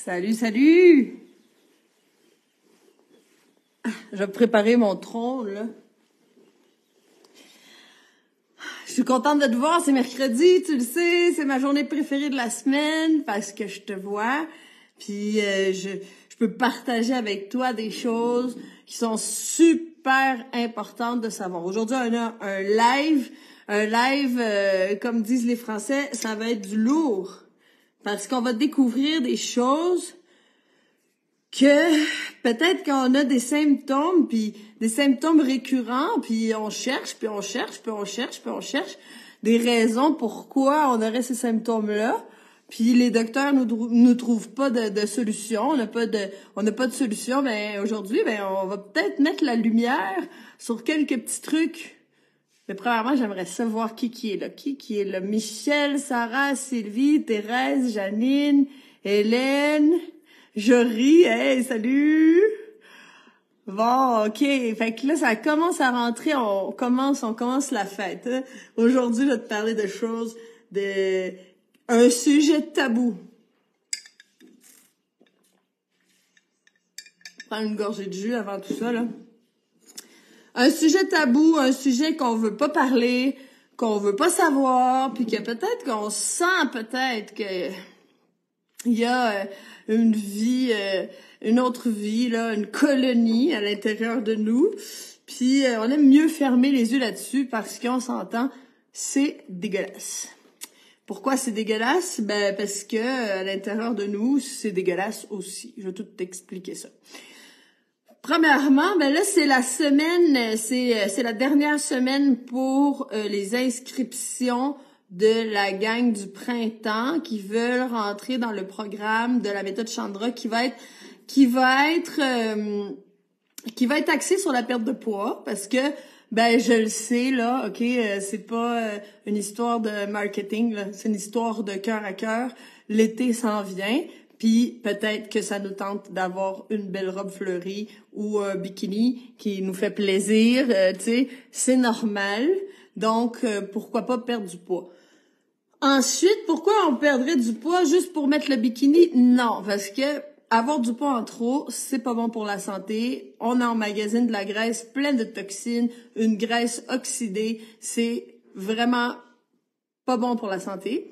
Salut, salut! Je vais préparer mon trône, là. Je suis contente de te voir, c'est mercredi, tu le sais, c'est ma journée préférée de la semaine parce que je te vois. Puis je peux partager avec toi des choses qui sont super importantes de savoir. Aujourd'hui, on a un live. Comme disent les Français, ça va être du lourd. Parce qu'on va découvrir des choses que peut-être qu'on a des symptômes, puis des symptômes récurrents, puis on cherche des raisons pourquoi on aurait ces symptômes-là. Puis les docteurs nous trouvent pas de solution, on n'a pas de solution. Ben aujourd'hui, on va peut-être mettre la lumière sur quelques petits trucs. Mais premièrement, j'aimerais savoir qui est là. Qui est là? Michel, Sarah, Sylvie, Thérèse, Janine, Hélène, Jory. Hey, salut! Bon, OK. Fait que là, ça commence à rentrer. On commence la fête. Hein? Aujourd'hui, je vais te parler de choses, un sujet tabou. Prends une gorgée de jus avant tout ça, là. Un sujet tabou, un sujet qu'on veut pas parler, qu'on veut pas savoir, puis que peut-être qu'on sent peut-être que il y a une vie, une autre vie, là, une colonie à l'intérieur de nous. Puis on aime mieux fermer les yeux là-dessus parce qu'on s'entend, c'est dégueulasse. Pourquoi c'est dégueulasse? Ben parce que à l'intérieur de nous, c'est dégueulasse aussi. Je vais tout t'expliquer ça. Premièrement, ben là c'est la semaine, c'est la dernière semaine pour les inscriptions de la gang du printemps qui veulent rentrer dans le programme de la méthode Chandra qui va être axé sur la perte de poids parce que ben je le sais là, OK, c'est pas une histoire de marketing là, c'est une histoire de cœur à cœur. L'été s'en vient. Puis peut-être que ça nous tente d'avoir une belle robe fleurie ou un bikini qui nous fait plaisir, tu sais, c'est normal. Donc pourquoi pas perdre du poids. Ensuite, pourquoi on perdrait du poids juste pour mettre le bikini? Non, parce que avoir du poids en trop, c'est pas bon pour la santé. On emmagasine de la graisse pleine de toxines, une graisse oxydée, c'est vraiment pas bon pour la santé.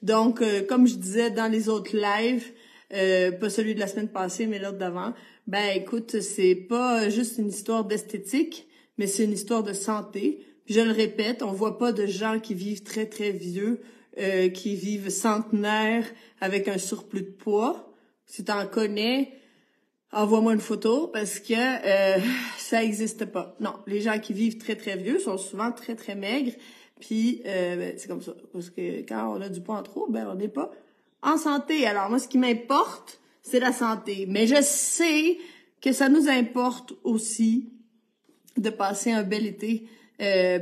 Donc, comme je disais dans les autres lives, pas celui de la semaine passée, mais l'autre d'avant, ben écoute, c'est pas juste une histoire d'esthétique, mais c'est une histoire de santé. Puis je le répète, on voit pas de gens qui vivent très, très vieux, qui vivent centenaires avec un surplus de poids. Si t'en connais, envoie-moi une photo parce que ça existe pas. Non, les gens qui vivent très, très vieux sont souvent très, très maigres. Puis c'est comme ça. Parce que quand on a du poids en trop, ben on n'est pas en santé. Alors moi, ce qui m'importe, c'est la santé. Mais je sais que ça nous importe aussi de passer un bel été,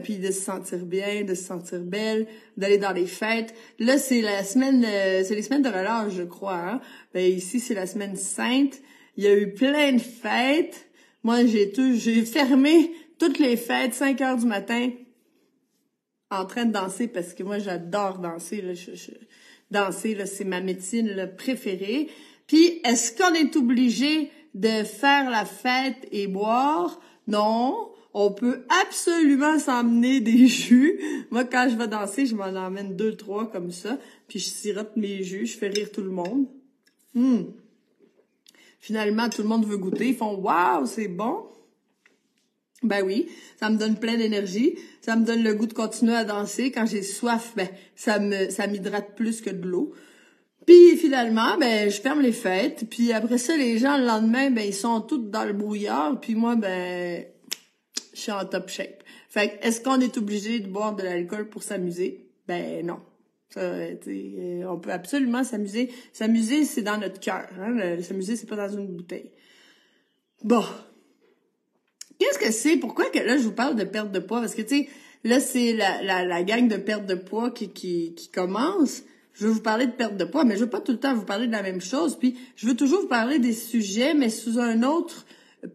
puis de se sentir bien, de se sentir belle, d'aller dans les fêtes. Là, c'est les semaines de relâche, je crois. Hein? Ben ici, c'est la semaine sainte. Il y a eu plein de fêtes. Moi, j'ai fermé toutes les fêtes, 5 heures du matin, en train de danser parce que moi j'adore danser là, danser là, c'est ma médecine là, préférée. Puis est-ce qu'on est obligé de faire la fête et boire? Non, on peut absolument s'emmener des jus. Moi quand je vais danser, je m'en emmène 2, 3 comme ça, puis je sirote mes jus, je fais rire tout le monde. Finalement tout le monde veut goûter, ils font waouh, c'est bon. Ben oui, ça me donne plein d'énergie, ça me donne le goût de continuer à danser. Quand j'ai soif, ben ça m'hydrate plus que de l'eau. Puis finalement, ben je ferme les fêtes, puis après ça les gens le lendemain, ben ils sont tous dans le brouillard, puis moi ben je suis en top shape. Fait que est-ce qu'on est obligé de boire de l'alcool pour s'amuser? Ben non. Ça, on peut absolument s'amuser. S'amuser, c'est dans notre cœur. Hein? S'amuser, c'est pas dans une bouteille. Bon. Qu'est-ce que c'est? Pourquoi que là, je vous parle de perte de poids? Parce que, tu sais, là, c'est la gang de perte de poids qui commence. Je veux vous parler de perte de poids, mais je veux pas tout le temps vous parler de la même chose. Puis, je veux toujours vous parler des sujets, mais sous un autre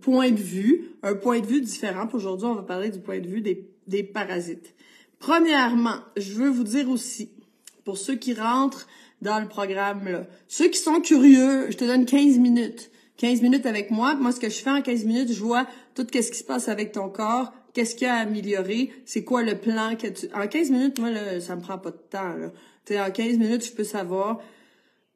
point de vue, un point de vue différent. Puis aujourd'hui, on va parler du point de vue des parasites. Premièrement, je veux vous dire aussi pour ceux qui rentrent dans le programme, là. Ceux qui sont curieux, je te donne 15 minutes. 15 minutes avec moi. Moi, ce que je fais en 15 minutes, je vois tout ce qui se passe avec ton corps, qu'est-ce qu'il y a à améliorer, c'est quoi le plan que tu... En 15 minutes, moi, là, ça me prend pas de temps, là. Tu sais, en 15 minutes, je peux savoir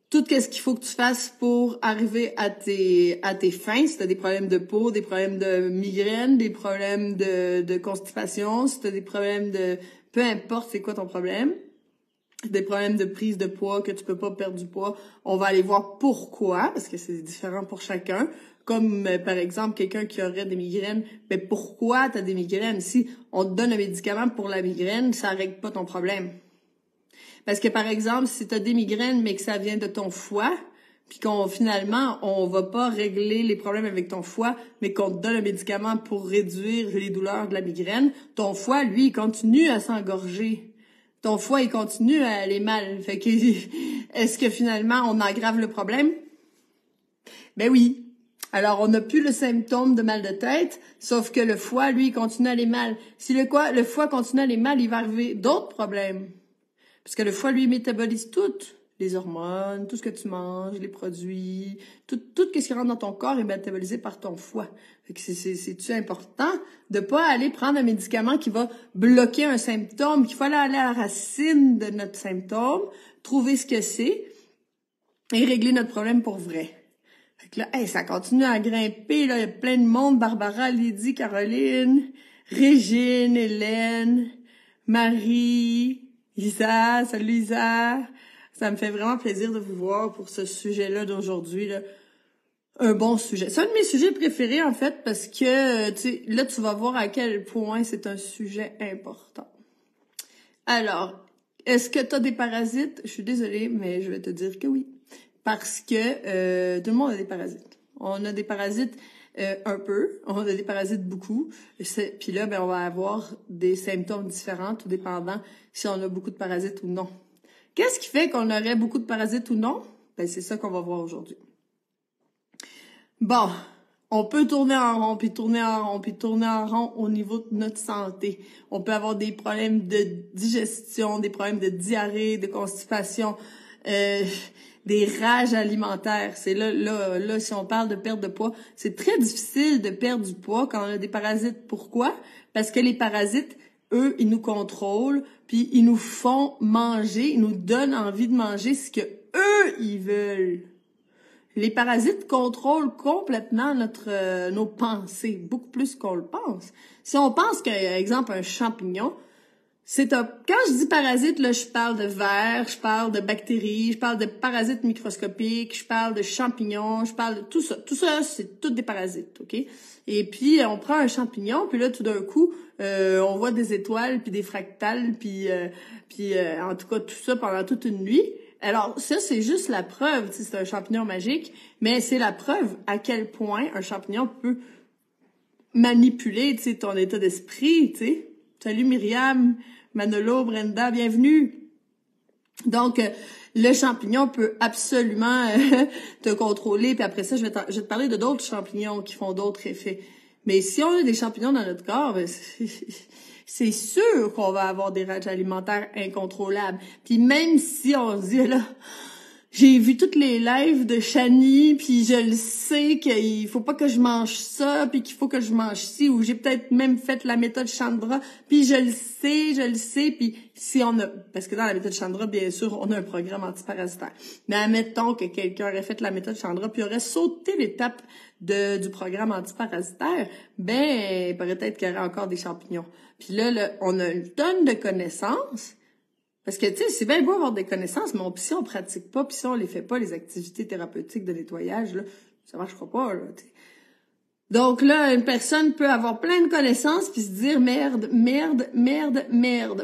tout ce qu'il faut que tu fasses pour arriver à tes fins. Si tu as des problèmes de peau, des problèmes de migraine, des problèmes de constipation, si tu as des problèmes de... Peu importe c'est quoi ton problème, des problèmes de prise de poids, que tu peux pas perdre du poids, on va aller voir pourquoi, parce que c'est différent pour chacun. Comme, par exemple, quelqu'un qui aurait des migraines, ben pourquoi tu as des migraines? Si on te donne un médicament pour la migraine, ça règle pas ton problème. Parce que, par exemple, si tu as des migraines, mais que ça vient de ton foie, puis finalement, on va pas régler les problèmes avec ton foie, mais qu'on te donne un médicament pour réduire les douleurs de la migraine, ton foie, lui, il continue à s'engorger. Ton foie, il continue à aller mal. Fait que, est-ce que finalement, on aggrave le problème? Ben oui. Alors, on n'a plus le symptôme de mal de tête, sauf que le foie, lui, il continue à aller mal. Si le foie continue à aller mal, il va arriver d'autres problèmes. Parce que le foie, lui, métabolise tout. Les hormones, tout ce que tu manges, les produits, tout ce qui rentre dans ton corps est métabolisé par ton foie. Fait que c'est important de pas aller prendre un médicament qui va bloquer un symptôme, qu'il faut aller à la racine de notre symptôme, trouver ce que c'est et régler notre problème pour vrai. Fait que là, ça continue à grimper, là, il y a plein de monde, Barbara, Lydie, Caroline, Régine, Hélène, Marie, Isa, salut Isa. Ça me fait vraiment plaisir de vous voir pour ce sujet-là d'aujourd'hui, là. Un bon sujet. C'est un de mes sujets préférés, en fait, parce que, tu sais, là, tu vas voir à quel point c'est un sujet important. Alors, est-ce que tu as des parasites? Je suis désolée, mais je vais te dire que oui. Parce que tout le monde a des parasites. On a des parasites un peu, on a des parasites beaucoup. Puis là, ben, on va avoir des symptômes différents, tout dépendant si on a beaucoup de parasites ou non. Qu'est-ce qui fait qu'on aurait beaucoup de parasites ou non? Ben, c'est ça qu'on va voir aujourd'hui. Bon, on peut tourner en rond, puis tourner en rond, puis tourner en rond au niveau de notre santé. On peut avoir des problèmes de digestion, des problèmes de diarrhée, de constipation, des rages alimentaires. C'est là, si on parle de perte de poids, c'est très difficile de perdre du poids quand on a des parasites. Pourquoi? Parce que les parasites, eux, ils nous contrôlent, puis ils nous font manger, ils nous donnent envie de manger ce que eux, ils veulent. Les parasites contrôlent complètement nos pensées, beaucoup plus qu'on le pense. Si on pense qu'un exemple, un champignon, quand je dis parasite, là, je parle de vers, je parle de bactéries, je parle de parasites microscopiques, je parle de champignons, je parle de tout ça. Tout ça, c'est tous des parasites, OK? Et puis, on prend un champignon, puis là, tout d'un coup, on voit des étoiles, puis des fractales, puis en tout cas, tout ça pendant toute une nuit. Alors, ça, c'est juste la preuve, tu sais, c'est un champignon magique, mais c'est la preuve à quel point un champignon peut manipuler, tu sais, ton état d'esprit, tu sais. Salut Myriam, Manolo, Brenda, bienvenue. Donc, le champignon peut absolument te contrôler, puis après ça, je vais te parler de d'autres champignons qui font d'autres effets. Mais si on a des champignons dans notre corps, ben, c'est sûr qu'on va avoir des rages alimentaires incontrôlables. Puis même si on se dit, là, j'ai vu toutes les lives de Chani, puis je le sais qu'il faut pas que je mange ça, puis qu'il faut que je mange ci, ou j'ai peut-être même fait la méthode Chandra, puis je le sais, puis si on a... Parce que dans la méthode Chandra, bien sûr, on a un programme antiparasitaire. Mais admettons que quelqu'un aurait fait la méthode Chandra, puis aurait sauté l'étape du programme antiparasitaire, ben, peut-être qu'il y aurait encore des champignons. Puis là, on a une tonne de connaissances. Parce que, tu sais, c'est bien beau avoir des connaissances, mais si on pratique pas, puis si on les fait pas, les activités thérapeutiques de nettoyage, là, ça marchera pas, là, tu sais. Donc là, une personne peut avoir plein de connaissances puis se dire merde.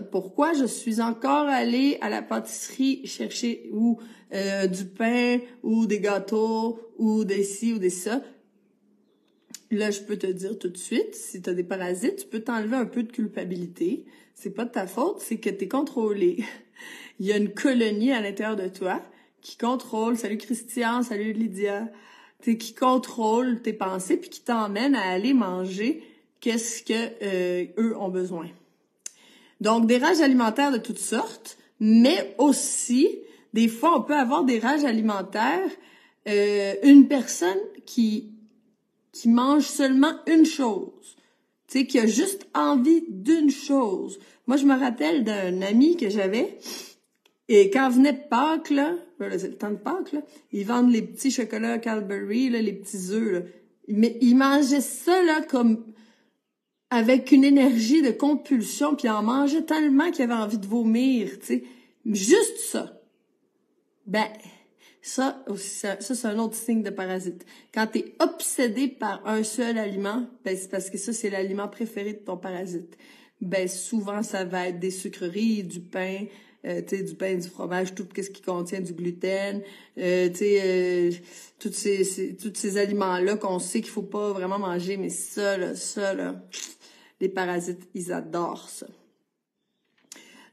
Pourquoi je suis encore allée à la pâtisserie chercher du pain ou des gâteaux ou des ci ou des ça? Là, je peux te dire tout de suite, si tu as des parasites, tu peux t'enlever un peu de culpabilité. C'est pas de ta faute, c'est que tu es contrôlé. Il y a une colonie à l'intérieur de toi qui contrôle, salut Christian, salut Lydia, qui contrôle tes pensées puis qui t'emmène à aller manger qu'est-ce que eux ont besoin. Donc, des rages alimentaires de toutes sortes, Mais aussi, des fois, on peut avoir des rages alimentaires. Une personne qui mange seulement une chose, tu sais, qui a juste envie d'une chose. Moi, je me rappelle d'un ami que j'avais, et quand venait Pâques, là, c'est le temps de Pâques, là, ils vendent les petits chocolats Cadbury, là, les petits œufs, là. Mais il mangeait ça, là, comme avec une énergie de compulsion, puis il en mangeait tellement qu'il avait envie de vomir, tu sais. Juste ça. Ben, ça, c'est un autre signe de parasite. Quand tu es obsédé par un seul aliment, ben c'est parce que ça, c'est l'aliment préféré de ton parasite. Ben souvent, ça va être des sucreries, du pain, tu sais, du pain, du fromage, tout ce qui contient du gluten, tu sais, tous ces aliments-là qu'on sait qu'il faut pas vraiment manger, mais ça, là, les parasites, ils adorent ça.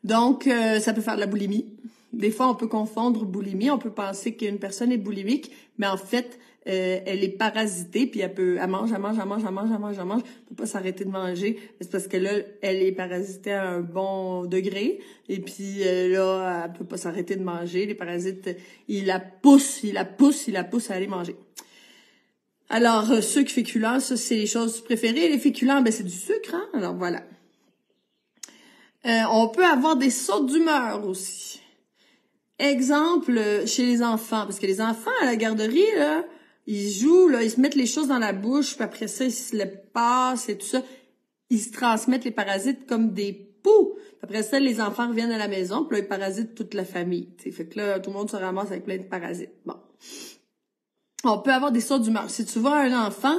Donc, ça peut faire de la boulimie. Des fois, on peut confondre boulimie. On peut penser qu'une personne est boulimique, mais en fait, elle est parasitée, puis elle mange. Elle peut pas s'arrêter de manger. C'est parce que là, elle est parasitée à un bon degré. Et puis là, elle peut pas s'arrêter de manger. Les parasites, ils la poussent à aller manger. Alors, sucre, féculents, ça, c'est les choses préférées. Les féculents, ben c'est du sucre, hein? Alors, voilà. On peut avoir des sautes d'humeur aussi. Exemple, chez les enfants, parce que les enfants à la garderie, là, ils jouent, là, ils se mettent les choses dans la bouche, puis après ça, ils se les passent et tout ça. Ils se transmettent les parasites comme des poux. Après ça, les enfants reviennent à la maison, puis là, ils parasitent toute la famille. T'sais. Fait que là, tout le monde se ramasse avec plein de parasites. Bon. On peut avoir des sautes d'humeur. Si tu vois un enfant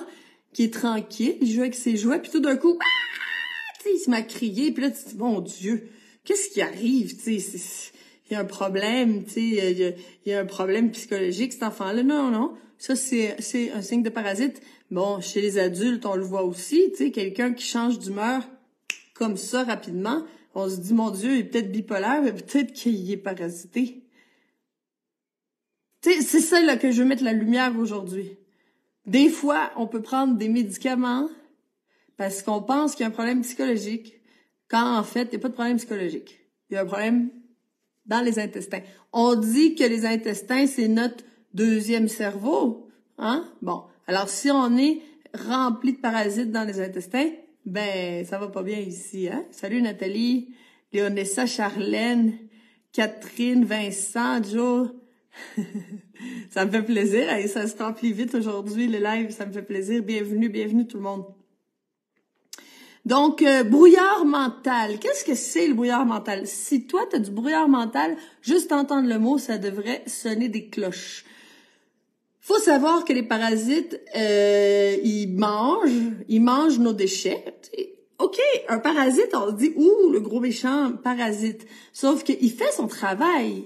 qui est tranquille, il joue avec ses jouets, puis tout d'un coup, il se met à crier, puis là, tu te dis, mon Dieu, qu'est-ce qui arrive, tu sais, il y a un problème, tu sais, il y a un problème psychologique, cet enfant-là. Non. Ça, c'est un signe de parasite. Bon, chez les adultes, on le voit aussi, tu sais, quelqu'un qui change d'humeur comme ça rapidement, on se dit, mon Dieu, il est peut-être bipolaire, mais peut-être qu'il est parasité. Tu sais, c'est ça, là, que je veux mettre la lumière aujourd'hui. Des fois, on peut prendre des médicaments parce qu'on pense qu'il y a un problème psychologique, quand en fait, il n'y a pas de problème psychologique. Il y a un problème dans les intestins. On dit que les intestins, c'est notre deuxième cerveau, hein? Bon, alors si on est rempli de parasites dans les intestins, ben ça va pas bien ici, hein? Salut Nathalie, Léonessa, Charlène, Catherine, Vincent, Joe. Ça me fait plaisir, ça se remplit vite aujourd'hui, le live, ça me fait plaisir. Bienvenue tout le monde. Donc, brouillard mental. Qu'est-ce que c'est le brouillard mental? Si toi, tu as du brouillard mental, juste entendre le mot, ça devrait sonner des cloches. Faut savoir que les parasites, ils mangent nos déchets. OK, un parasite, on dit, le gros méchant parasite. Sauf qu'il fait son travail.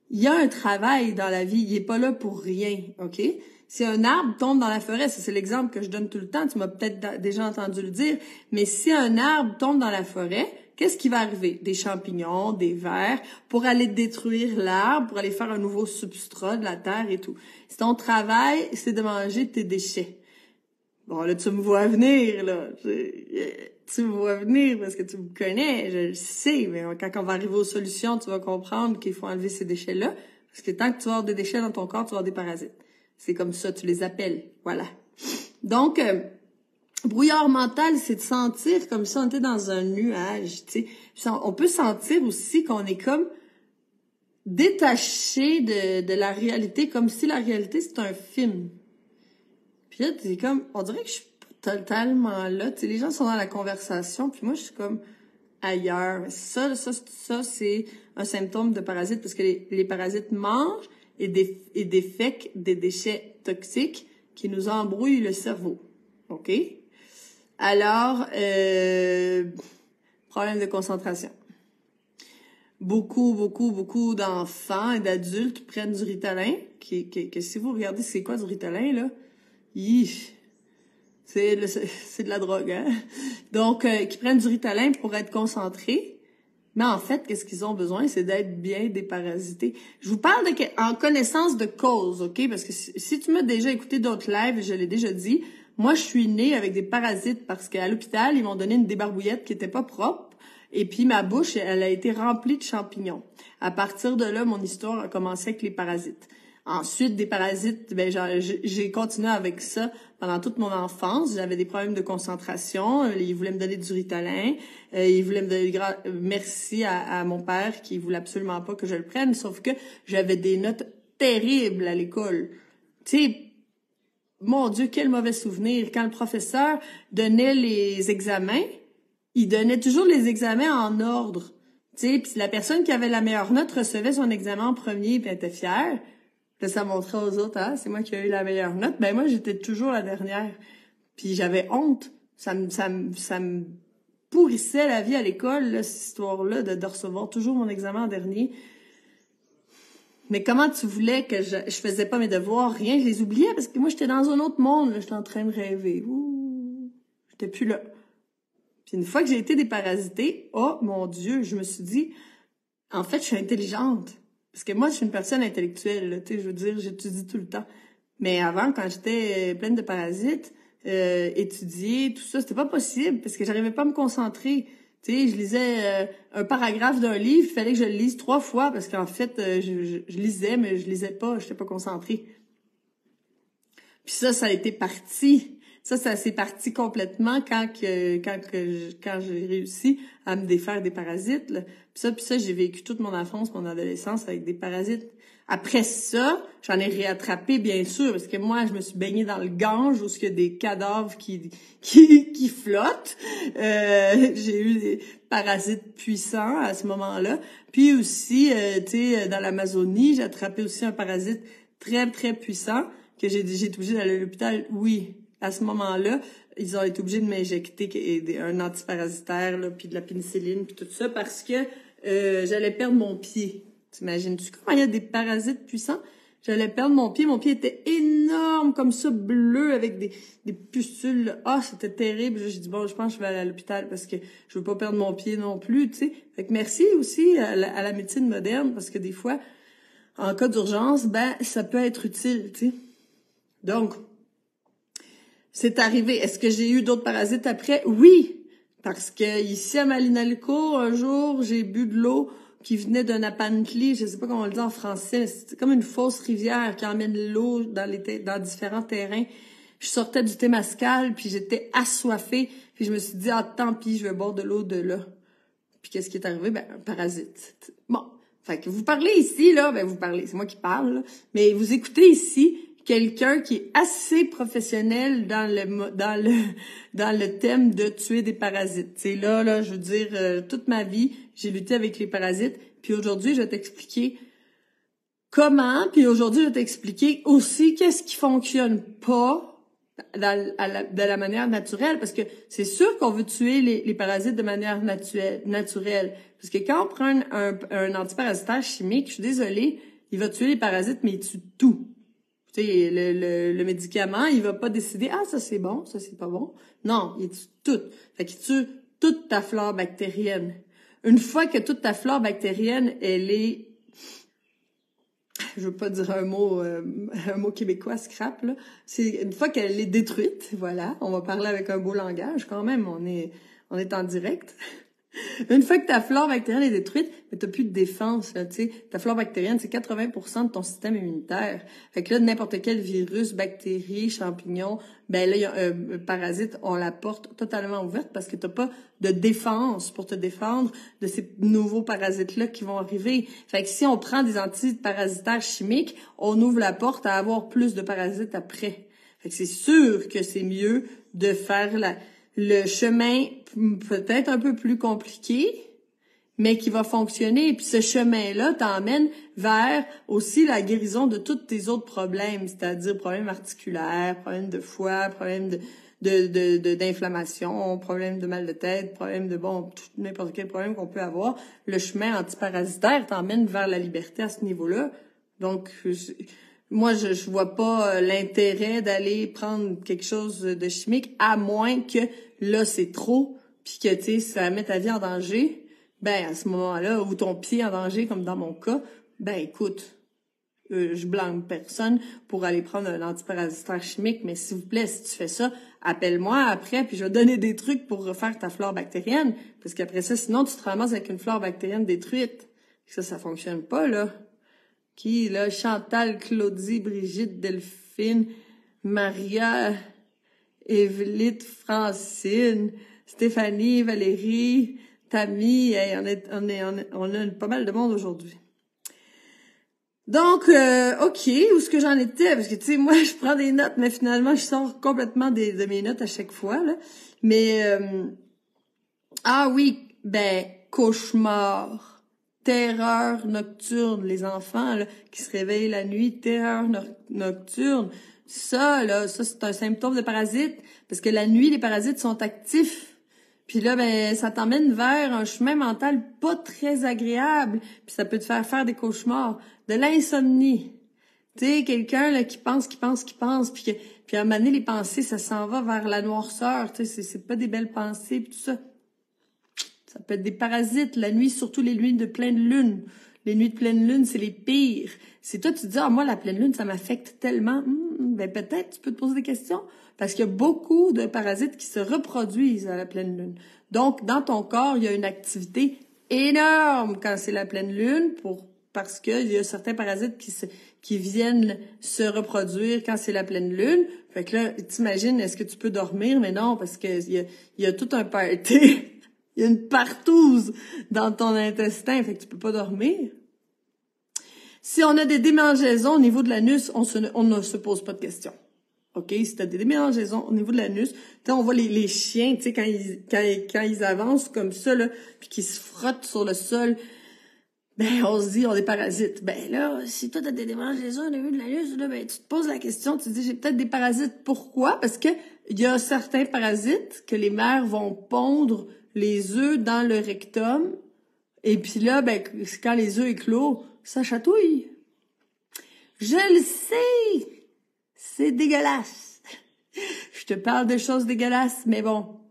Il y a un travail dans la vie. Il est pas là pour rien, OK? Si un arbre tombe dans la forêt, ça c'est l'exemple que je donne tout le temps, tu m'as peut-être déjà entendu le dire, mais si un arbre tombe dans la forêt, qu'est-ce qui va arriver? Des champignons, des vers, pour aller détruire l'arbre, pour aller faire un nouveau substrat de la terre et tout. Si ton travail, c'est de manger tes déchets. Bon, là, tu me vois venir, là. Tu me vois venir parce que tu me connais, je le sais, mais quand on va arriver aux solutions, tu vas comprendre qu'il faut enlever ces déchets-là, parce que tant que tu vas avoir des déchets dans ton corps, tu vas avoir des parasites. C'est comme ça, tu les appelles. Voilà. Donc, brouillard mental, c'est de sentir comme si on était dans un nuage, tu sais. On peut sentir aussi qu'on est comme détaché de la réalité, comme si la réalité, c'est un film. Puis là, t'es comme, on dirait que je suis totalement là. Tu sais, les gens sont dans la conversation, puis moi, je suis comme ailleurs. Ça, c'est un symptôme de parasite, parce que les parasites mangent et défèquent des déchets toxiques qui nous embrouillent le cerveau. OK? Alors, problème de concentration. Beaucoup d'enfants et d'adultes prennent du Ritalin, que si vous regardez c'est quoi du Ritalin, là, c'est de la drogue, hein? Donc, qui prennent du Ritalin pour être concentrés. Mais en fait, qu'est-ce qu'ils ont besoin? C'est d'être bien déparasités. Je vous parle en connaissance de cause, OK? Parce que si tu m'as déjà écouté d'autres lives, je l'ai déjà dit, moi, je suis née avec des parasites parce qu'à l'hôpital, ils m'ont donné une débarbouillette qui était pas propre. Et puis ma bouche, elle a été remplie de champignons. À partir de là, mon histoire a commencé avec les parasites. Ensuite, des parasites, ben j'ai continué avec ça pendant toute mon enfance. J'avais des problèmes de concentration. Ils voulaient me donner du Ritalin. Ils voulaient me donner merci à mon père qui voulait absolument pas que je le prenne. Sauf que j'avais des notes terribles à l'école. Tu sais, mon Dieu, quel mauvais souvenir. Quand le professeur donnait les examens, il donnait toujours les examens en ordre. Tu sais, puis la personne qui avait la meilleure note recevait son examen en premier puis elle était fière. Là, ça montrait aux autres, hein, c'est moi qui ai eu la meilleure note. Ben moi, j'étais toujours la dernière. Puis j'avais honte. Ça me pourrissait la vie à l'école, là, cette histoire-là, de recevoir toujours mon examen en dernier. Mais comment tu voulais que je faisais pas mes devoirs, rien, je les oubliais parce que moi, j'étais dans un autre monde, là, j'étais en train de rêver. Ouh, j'étais plus là. Puis une fois que j'ai été déparasitée, oh mon Dieu, je me suis dit, en fait, je suis intelligente. Parce que moi, je suis une personne intellectuelle, là, tu sais, je veux dire, j'étudie tout le temps. Mais avant, quand j'étais pleine de parasites, étudier, tout ça, c'était pas possible parce que j'arrivais pas à me concentrer. Tu sais, je lisais un paragraphe d'un livre, il fallait que je le lise 3 fois parce qu'en fait, je lisais, mais je lisais pas, j'étais pas concentrée. Puis ça a été parti. Ça s'est parti complètement quand j'ai réussi à me défaire des parasites, là. Puis ça, j'ai vécu toute mon enfance, mon adolescence avec des parasites. Après ça, j'en ai réattrapé, bien sûr, parce que moi, je me suis baignée dans le Gange où il y a des cadavres qui flottent. J'ai eu des parasites puissants à ce moment-là. Puis aussi, tu sais, dans l'Amazonie, j'ai attrapé aussi un parasite très, très puissant que j'ai été obligée d'aller à l'hôpital. Oui, à ce moment-là, ils ont été obligés de m'injecter un antiparasitaire, là, puis de la pénicilline, puis tout ça, parce que j'allais perdre mon pied. T'imagines-tu comment il y a des parasites puissants? J'allais perdre mon pied. Mon pied était énorme, comme ça, bleu, avec des pustules. Ah, c'était terrible. J'ai dit, bon, je pense que je vais aller à l'hôpital parce que je veux pas perdre mon pied non plus, tu sais. Fait que merci aussi à la médecine moderne, parce que des fois, en cas d'urgence, ben, ça peut être utile, tu sais. Donc, c'est arrivé. Est-ce que j'ai eu d'autres parasites après? Oui, parce que ici à Malinalco, un jour, j'ai bu de l'eau qui venait d'un Napantli, je sais pas comment on le dit en français, c'est comme une fausse rivière qui emmène l'eau dans différents terrains. Je sortais du Témascal, puis j'étais assoiffée, puis je me suis dit, ah, tant pis, je vais boire de l'eau de là. Puis qu'est-ce qui est arrivé? Ben, un parasite. Bon, fait que vous parlez ici, là, ben vous parlez, c'est moi qui parle, là, mais vous écoutez ici quelqu'un qui est assez professionnel dans le thème de tuer des parasites. C'est là, je veux dire, toute ma vie, j'ai lutté avec les parasites. Puis aujourd'hui, je vais t'expliquer comment. Puis aujourd'hui, je vais t'expliquer aussi qu'est-ce qui fonctionne pas de la manière naturelle. Parce que c'est sûr qu'on veut tuer les parasites de manière naturelle. Parce que quand on prend un antiparasitaire chimique, je suis désolée, il va tuer les parasites, mais il tue tout. Tu sais, le médicament, il va pas décider, ah, ça c'est bon, ça c'est pas bon. Non, il tue tout. Fait qu'il tue toute ta flore bactérienne. Une fois que toute ta flore bactérienne, elle est, je veux pas dire un mot québécois, scrap, là. C'est une fois qu'elle est détruite, voilà. On va parler avec un beau langage quand même, on est en direct. Une fois que ta flore bactérienne est détruite, mais t'as plus de défense, là, tu sais. Ta flore bactérienne, c'est 80% de ton système immunitaire. Fait que là, n'importe quel virus, bactérie, champignon, ben là, il y a un parasite, on la porte totalement ouverte parce que t'as pas de défense pour te défendre de ces nouveaux parasites-là qui vont arriver. Fait que si on prend des antiparasitaires chimiques, on ouvre la porte à avoir plus de parasites après. Fait que c'est sûr que c'est mieux de faire le chemin peut-être un peu plus compliqué, mais qui va fonctionner. Et puis ce chemin-là t'emmène vers aussi la guérison de tous tes autres problèmes, c'est-à-dire problèmes articulaires, problèmes de foie, problèmes d'inflammation, problèmes de mal de tête, problèmes de n'importe quel problème qu'on peut avoir. Le chemin antiparasitaire t'emmène vers la liberté à ce niveau-là. Donc, moi, je vois pas l'intérêt d'aller prendre quelque chose de chimique, à moins que là, c'est trop, puis que, tu sais, ça met ta vie en danger. Ben, à ce moment-là, ou ton pied en danger, comme dans mon cas, ben, écoute, je blâme personne pour aller prendre un antiparasitaire chimique, mais s'il vous plaît, si tu fais ça, appelle-moi après, puis je vais te donner des trucs pour refaire ta flore bactérienne, parce qu'après ça, sinon, tu te ramasses avec une flore bactérienne détruite. Ça fonctionne pas, là. Qui, là? Chantal, Claudie, Brigitte, Delphine, Maria, Évelyne, Francine, Stéphanie, Valérie, Tammy, hey, on a pas mal de monde aujourd'hui. Donc, OK, où est-ce que j'en étais? Parce que, tu sais, moi, je prends des notes, mais finalement, je sors complètement de mes notes à chaque fois, là. Mais, ah oui, cauchemar, terreur nocturne, les enfants, là, qui se réveillent la nuit, terreur nocturne. Ça, c'est un symptôme de parasite, parce que la nuit, les parasites sont actifs. Puis là, ça t'emmène vers un chemin mental pas très agréable. Puis ça peut te faire des cauchemars. De l'insomnie. Tu sais, quelqu'un là qui pense, puis à un moment donné, les pensées, ça s'en va vers la noirceur. Tu sais, c'est pas des belles pensées, puis tout ça. Ça peut être des parasites. La nuit, surtout les nuits de pleine lune. Les nuits de pleine lune, c'est les pires. Si toi, tu te dis, moi, la pleine lune, ça m'affecte tellement. Peut-être, tu peux te poser des questions. Parce qu'il y a beaucoup de parasites qui se reproduisent à la pleine lune. Donc, dans ton corps, il y a une activité énorme quand c'est la pleine lune parce qu'il y a certains parasites qui viennent se reproduire quand c'est la pleine lune. Fait que là, t'imagines, est-ce que tu peux dormir? Mais non, parce que il y a tout un party. Il y a une partouze dans ton intestin, fait que tu peux pas dormir. Si on a des démangeaisons au niveau de l'anus, on ne se pose pas de questions. OK? Si t'as des démangeaisons au niveau de l'anus, on voit les chiens, tu sais, quand ils avancent comme ça, là, puis qu'ils se frottent sur le sol, on se dit, on est parasites. Là, si toi, t'as des démangeaisons au niveau de l'anus, là, tu te poses la question, tu te dis, j'ai peut-être des parasites. Pourquoi? Parce que il y a certains parasites que les mères vont pondre les œufs dans le rectum, et puis là, quand les œufs éclosent, ça chatouille. Je le sais! C'est dégueulasse. Je te parle de choses dégueulasses, mais bon,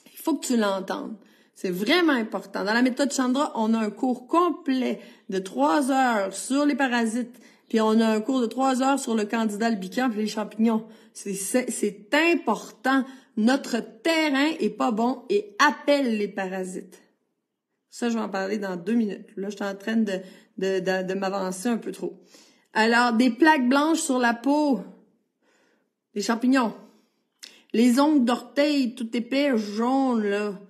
il faut que tu l'entendes. C'est vraiment important. Dans la méthode Chandra, on a un cours complet de 3 heures sur les parasites, puis on a un cours de 3 heures sur le candida albicans et les champignons. C'est important. Notre terrain est pas bon et appelle les parasites. Ça, je vais en parler dans 2 minutes. Là, je suis en train de m'avancer un peu trop. Alors, des plaques blanches sur la peau, des champignons. Les ongles d'orteil tout épais, jaunes, là.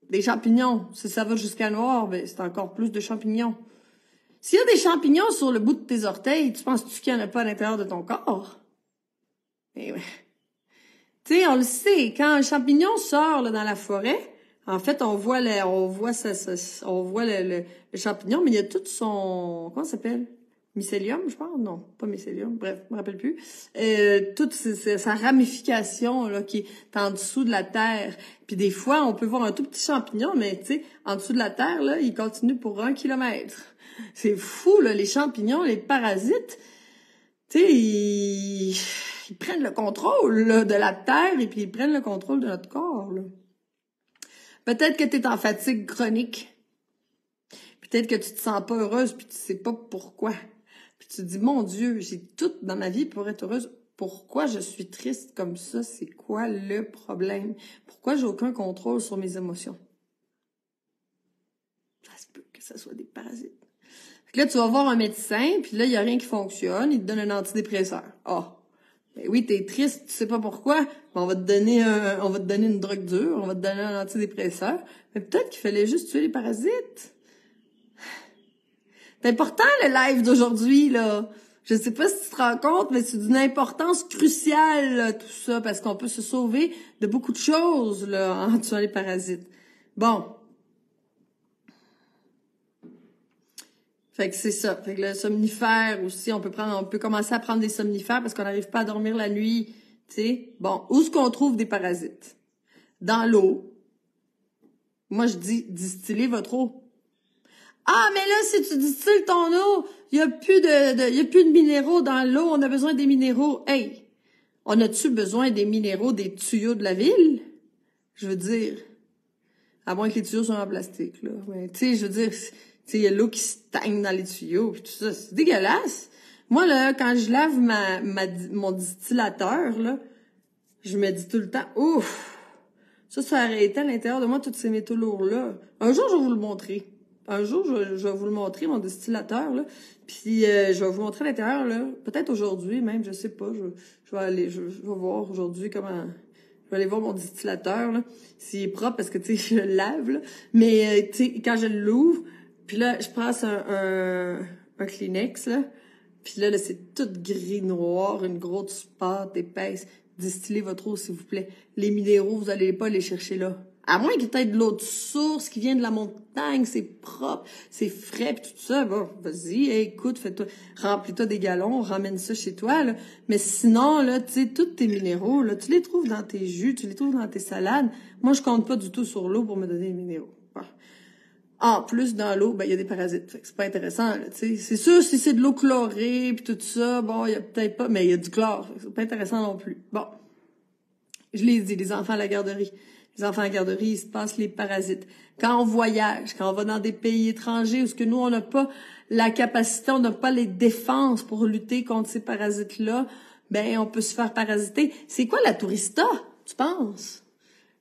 Des champignons. Si ça va jusqu'à noir, c'est encore plus de champignons. S'il y a des champignons sur le bout de tes orteils, tu penses-tu qu'il n'y en a pas à l'intérieur de ton corps? Eh ouais. Tu sais, on le sait, quand un champignon sort là, dans la forêt, en fait, on voit le champignon, mais il y a tout son, comment ça s'appelle? Mycélium, je pense? Non, pas mycélium, bref, je me rappelle plus. Toute sa ramification là qui est en dessous de la terre. Puis des fois, on peut voir un tout petit champignon, mais tu sais, en dessous de la terre, là, il continue pour 1 kilomètre. C'est fou, là, les champignons, les parasites, tu sais, ils prennent le contrôle là, de la terre et puis ils prennent le contrôle de notre corps. Là. Peut-être que tu es en fatigue chronique. Peut-être que tu te sens pas heureuse puis tu sais pas pourquoi. Puis tu te dis, mon Dieu, j'ai tout dans ma vie pour être heureuse. Pourquoi je suis triste comme ça? C'est quoi le problème? Pourquoi j'ai aucun contrôle sur mes émotions? Ça se peut que ça soit des parasites. Fait que là, tu vas voir un médecin, puis là, il n'y a rien qui fonctionne. Il te donne un antidépresseur. Ben oui, t'es triste, tu sais pas pourquoi. On va te donner une drogue dure, on va te donner un antidépresseur. Mais peut-être qu'il fallait juste tuer les parasites. C'est important, le live d'aujourd'hui, là. Je sais pas si tu te rends compte, mais c'est d'une importance cruciale, là, tout ça, parce qu'on peut se sauver de beaucoup de choses, là, en tuant les parasites. Bon. Fait que c'est ça. Fait que le somnifère aussi, on peut commencer à prendre des somnifères parce qu'on n'arrive pas à dormir la nuit, tu sais. Bon, où est-ce qu'on trouve des parasites? Dans l'eau. Moi, je dis, distillez votre eau. Ah, mais là, si tu distilles ton eau, il y a plus de minéraux dans l'eau, on a besoin des minéraux. Hey! On a-tu besoin des minéraux des tuyaux de la ville? Je veux dire, à moins que les tuyaux soient en plastique, là. Ouais, tu sais, je veux dire, Tu sais, il y a l'eau qui stagne dans les tuyaux, puis tout ça. C'est dégueulasse. Moi, là, quand je lave mon distillateur, là, je me dis tout le temps, ouf, ça a arrêté à l'intérieur de moi, tous ces métaux lourds-là. Un jour, je vais vous le montrer. Un jour, je vais vous le montrer, mon distillateur, là. Puis, je vais vous montrer à l'intérieur, là. Peut-être aujourd'hui, même, je sais pas. Je vais voir aujourd'hui comment... Je vais aller voir mon distillateur, là, s'il est propre, parce que, tu sais, je le lave, là. Mais, tu sais, quand je l'ouvre, puis là, je passe un Kleenex, là. Puis là, c'est tout gris noir, une grosse pâte épaisse. Distillez votre eau, s'il vous plaît. Les minéraux, vous allez pas les chercher là. À moins qu'il y ait de l'eau de source qui vient de la montagne, c'est propre, c'est frais, pis tout ça. Bon, vas-y, écoute, fais-toi, remplis-toi des gallons, ramène ça chez toi, là. Mais sinon, là, tu sais, tous tes minéraux, là, tu les trouves dans tes jus, tu les trouves dans tes salades. Moi, je compte pas du tout sur l'eau pour me donner des minéraux. Bon. En plus, dans l'eau, ben, il y a des parasites. Fait que c'est pas intéressant, là, tu sais. C'est sûr, si c'est de l'eau chlorée pis tout ça, bon, il y a peut-être pas, mais il y a du chlore. Fait que c'est pas intéressant non plus. Bon. Je l'ai dit, les enfants à la garderie. Les enfants à la garderie, il se passe les parasites. Quand on voyage, quand on va dans des pays étrangers où ce que nous, on n'a pas la capacité, on n'a pas les défenses pour lutter contre ces parasites-là, ben, on peut se faire parasiter. C'est quoi la tourista, tu penses?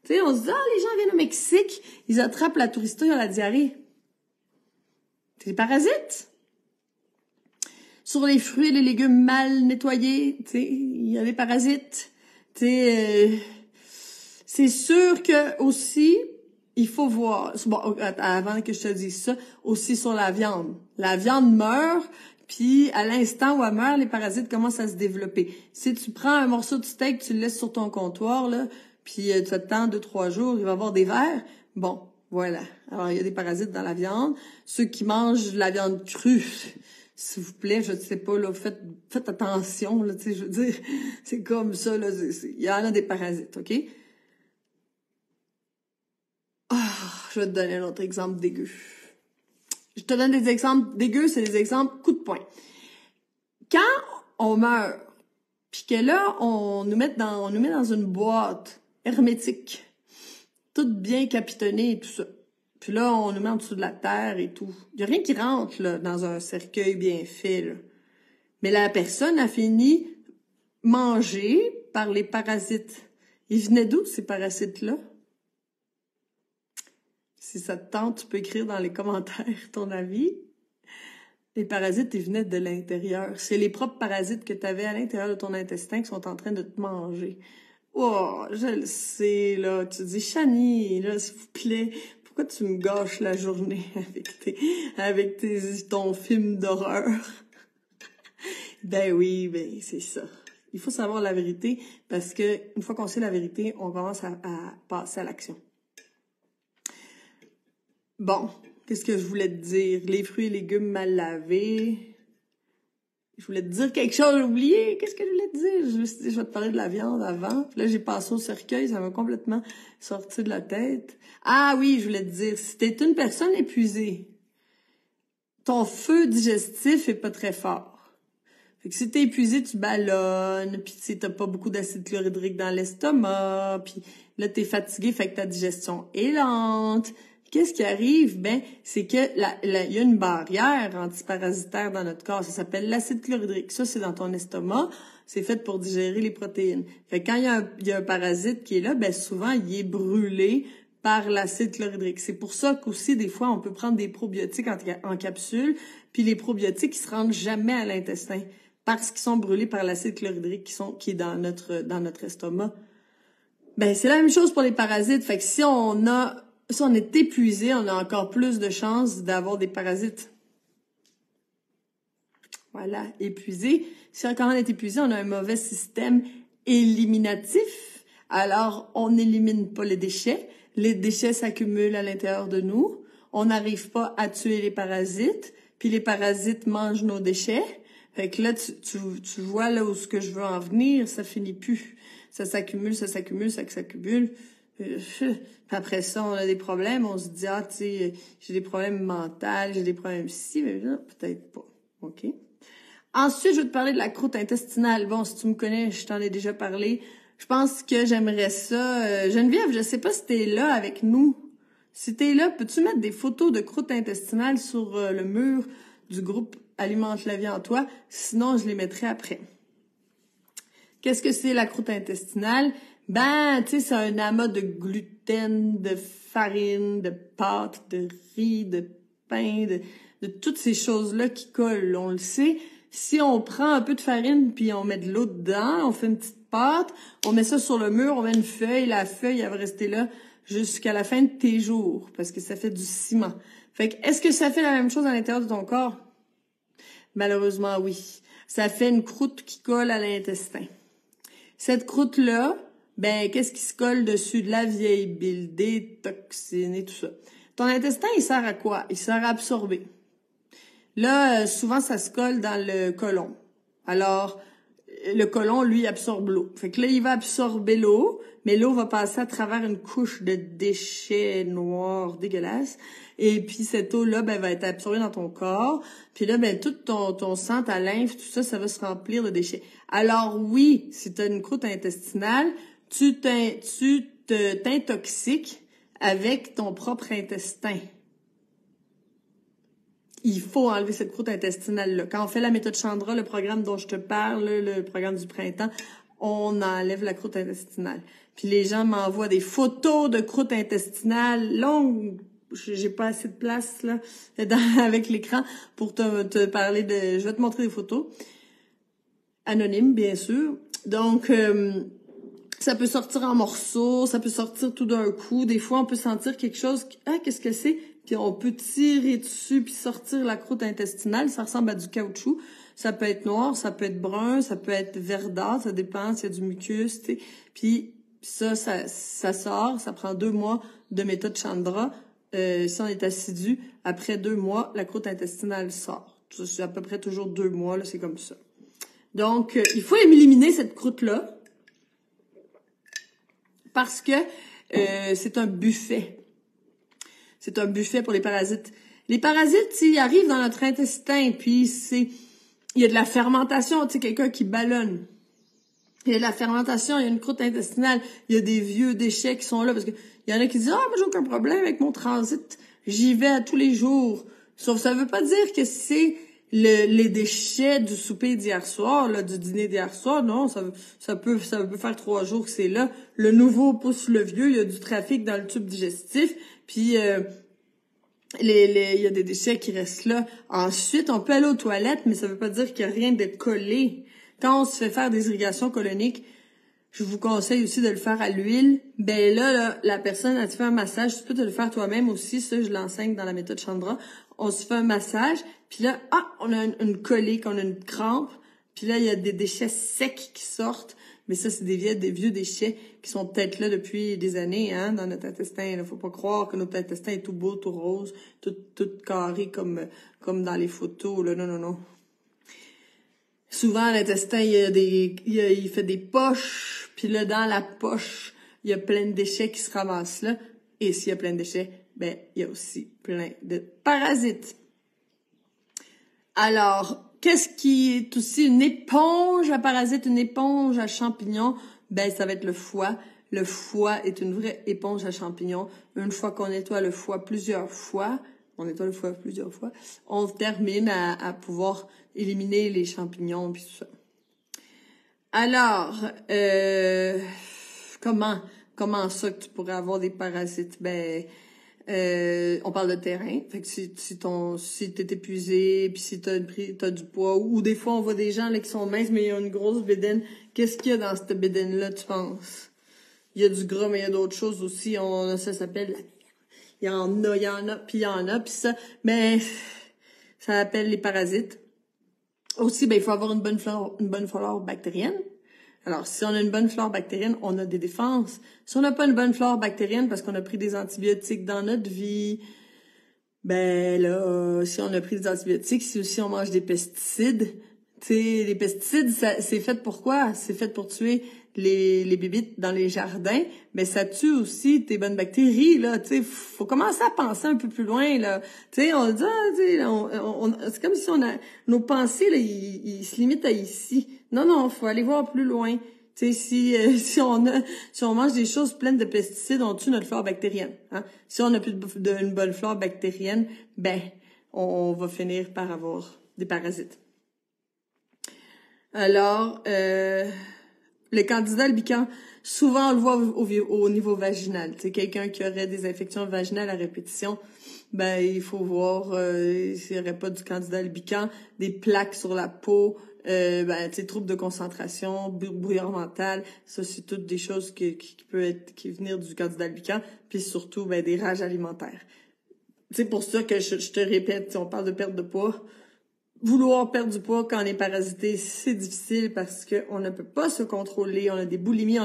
Tu sais, on se dit, les gens viennent au Mexique, ils attrapent la tourista, ils ont la diarrhée. C'est des parasites. Sur les fruits et les légumes mal nettoyés, tu sais, il y a des parasites. Tu sais, c'est sûr que aussi, il faut voir, bon, avant que je te dise ça, aussi sur la viande. La viande meurt, puis à l'instant où elle meurt, les parasites commencent à se développer. Si tu prends un morceau de steak, tu le laisses sur ton comptoir, là, puis tu attends 2-3 jours, il va y avoir des vers. Bon, voilà. Alors, il y a des parasites dans la viande. Ceux qui mangent la viande crue, s'il vous plaît, je ne sais pas, là, faites attention, là, tu sais, je veux dire, c'est comme ça, là, il y en a des parasites, OK? Je vais te donner un autre exemple dégueu. Je te donne des exemples dégueux, c'est des exemples coup de poing. Quand on meurt, puis que là, on nous met dans une boîte hermétique, toute bien capitonnée et tout ça. Puis là, on nous met en dessous de la terre et tout. Il n'y a rien qui rentre, là, dans un cercueil bien fait, là. Mais la personne a fini mangée par les parasites. Ils venaient d'où, ces parasites-là? Si ça te tente, tu peux écrire dans les commentaires ton avis. Les parasites, ils venaient de l'intérieur. C'est les propres parasites que tu avais à l'intérieur de ton intestin qui sont en train de te manger. Oh, je le sais, là. Tu dis, Chani, là, s'il vous plaît, pourquoi tu me gâches la journée avec ton film d'horreur? Ben oui, ben c'est ça. Il faut savoir la vérité parce que une fois qu'on sait la vérité, on commence à passer à l'action. Bon, qu'est-ce que je voulais te dire? Les fruits et légumes mal lavés. Je voulais te dire quelque chose, j'ai oublié. Qu'est-ce que je voulais te dire? Je me suis dit, je vais te parler de la viande avant. Puis là, j'ai passé au cercueil, ça m'a complètement sorti de la tête. Ah oui, je voulais te dire, si t'es une personne épuisée, ton feu digestif est pas très fort. Fait que si t'es épuisé, tu ballonnes, puis tu sais, t'as pas beaucoup d'acide chlorhydrique dans l'estomac, puis là, t'es fatigué, fait que ta digestion est lente. Qu'est-ce qui arrive? Ben, c'est que il y a une barrière antiparasitaire dans notre corps. Ça s'appelle l'acide chlorhydrique. Ça, c'est dans ton estomac. C'est fait pour digérer les protéines. Fait que quand il y a un parasite qui est là, ben, souvent, il est brûlé par l'acide chlorhydrique. C'est pour ça qu'aussi, des fois, on peut prendre des probiotiques en capsule, puis les probiotiques, ils se rendent jamais à l'intestin parce qu'ils sont brûlés par l'acide chlorhydrique qui est dans notre estomac. Ben, c'est la même chose pour les parasites. Fait que si on est épuisé, on a encore plus de chances d'avoir des parasites. Voilà, épuisé. Si quand on est épuisé, on a un mauvais système éliminatif. Alors, on n'élimine pas les déchets. Les déchets s'accumulent à l'intérieur de nous. On n'arrive pas à tuer les parasites. Puis les parasites mangent nos déchets. Fait que là, tu vois là où ce que je veux en venir, ça finit plus. Ça s'accumule. Après ça, on a des problèmes, on se dit, tu sais, j'ai des problèmes mentaux, j'ai des problèmes ici, mais là, peut-être pas. OK? Ensuite, je vais te parler de la croûte intestinale. Bon, si tu me connais, je t'en ai déjà parlé. Je pense que j'aimerais ça. Geneviève, je sais pas si t'es là avec nous. Si t'es là, peux-tu mettre des photos de croûte intestinale sur le mur du groupe Alimente la vie en toi? Sinon, je les mettrai après. Qu'est-ce que c'est la croûte intestinale? Ben, tu sais, c'est un amas de gluten, de farine, de pâte, de riz, de pain, de toutes ces choses-là qui collent. On le sait. Si on prend un peu de farine puis on met de l'eau dedans, on fait une petite pâte, on met ça sur le mur, on met une feuille, la feuille, elle va rester là jusqu'à la fin de tes jours parce que ça fait du ciment. Fait que, est-ce que ça fait la même chose à l'intérieur de ton corps? Malheureusement, oui. Ça fait une croûte qui colle à l'intestin. Cette croûte-là, ben, qu'est-ce qui se colle dessus? De la vieille bile, des toxines et tout ça. Ton intestin, il sert à quoi? Il sert à absorber. Là, souvent, ça se colle dans le côlon. Alors, le côlon, lui, absorbe l'eau. Fait que là, il va absorber l'eau, mais l'eau va passer à travers une couche de déchets noirs dégueulasses. Et puis, cette eau-là, ben, va être absorbée dans ton corps. Puis là, ben, tout ton sang, ta lymphe, tout ça, ça va se remplir de déchets. Alors oui, si tu as une croûte intestinale, tu t'intoxiques avec ton propre intestin. Il faut enlever cette croûte intestinale-là. Quand on fait la méthode Chandra, le programme dont je te parle, le programme du printemps, on enlève la croûte intestinale. Puis les gens m'envoient des photos de croûte intestinale longues. J'ai pas assez de place là avec l'écran pour te parler de... Je vais te montrer des photos. Anonymes, bien sûr. Donc, ça peut sortir en morceaux, ça peut sortir tout d'un coup. Des fois, on peut sentir quelque chose. Ah, qu'est-ce que c'est? Puis on peut tirer dessus puis sortir la croûte intestinale. Ça ressemble à du caoutchouc. Ça peut être noir, ça peut être brun, ça peut être verdâtre. Ça dépend s'il y a du mucus, tu sais. Puis ça sort. Ça prend 2 mois de méthode Chandra. Si on est assidu, après 2 mois, la croûte intestinale sort. C'est à peu près toujours 2 mois, là, c'est comme ça. Donc, il faut éliminer cette croûte-là parce que c'est un buffet. C'est un buffet pour les parasites. Les parasites, ils arrivent dans notre intestin, puis il y a de la fermentation, tu sais, quelqu'un qui ballonne. Il y a de la fermentation, il y a une croûte intestinale, il y a des vieux déchets qui sont là, parce que il y en a qui disent « Ah, moi, j'ai aucun problème avec mon transit, j'y vais à tous les jours. » Sauf ça veut pas dire que c'est les déchets du souper d'hier soir, là, du dîner d'hier soir. Non, ça peut faire 3 jours que c'est là. Le nouveau pousse le vieux, il y a du trafic dans le tube digestif, puis il y a des déchets qui restent là. Ensuite, on peut aller aux toilettes, mais ça veut pas dire qu'il y a rien de collé. Quand on se fait faire des irrigations coloniques, je vous conseille aussi de le faire à l'huile. Ben là, la personne, elle te fait un massage. Tu peux te le faire toi-même aussi. Ça, je l'enseigne dans la méthode Chandra. On se fait un massage. Puis là, on a une colique, on a une crampe. Puis là, il y a des déchets secs qui sortent. Mais ça, c'est des vieux déchets qui sont peut-être là depuis des années, hein, dans notre intestin. Il faut pas croire que notre intestin est tout beau, tout rose, tout carré comme dans les photos. Là, non. Souvent, l'intestin, il fait des poches, puis là, dans la poche, il y a plein de déchets qui se ramassent là. Et s'il y a plein de déchets, ben, il y a aussi plein de parasites. Alors, qu'est-ce qui est aussi une éponge à parasites, une éponge à champignons? Ben, ça va être le foie. Le foie est une vraie éponge à champignons. Une fois qu'on nettoie le foie plusieurs fois, on termine à pouvoir éliminer les champignons puis tout ça. Alors, comment ça que tu pourrais avoir des parasites? Ben, on parle de terrain. Fait que si t'es épuisé, puis si t'as du poids, ou des fois on voit des gens là qui sont minces, mais ils ont une grosse bédaine. Qu'est-ce qu'il y a dans cette bédaine-là, tu penses? Il y a du gras, mais il y a d'autres choses aussi. Ça s'appelle il y en a, puis ça, mais ça s'appelle les parasites. Aussi, ben, il faut avoir une bonne flore bactérienne. Alors, si on a une bonne flore bactérienne, on a des défenses. Si on n'a pas une bonne flore bactérienne parce qu'on a pris des antibiotiques dans notre vie, ben là, si on a pris des antibiotiques, si aussi on mange des pesticides, tu sais, les pesticides, c'est fait pour quoi? C'est fait pour tuer les bébites dans les jardins, mais ça tue aussi tes bonnes bactéries, là, tu sais, faut commencer à penser un peu plus loin, là. Tu sais, on dit, c'est comme si nos pensées, là, ils se limitent à ici. Non, faut aller voir plus loin. Tu sais, si on mange des choses pleines de pesticides, on tue notre flore bactérienne. Hein? Si on n'a plus une bonne flore bactérienne, ben on va finir par avoir des parasites. Alors, le candidat albicans, souvent on le voit au niveau vaginal. C'est quelqu'un qui aurait des infections vaginales à répétition. Ben il faut voir s'il n'y aurait pas du candidat albicans, des plaques sur la peau, troubles de concentration, brouillard mental, ça c'est toutes des choses qui venir du candidat albicans, puis surtout des rages alimentaires. C'est pour ça que je te répète, si on parle de perte de poids, vouloir perdre du poids quand on est parasité, c'est difficile parce que on ne peut pas se contrôler, on a des boulimies,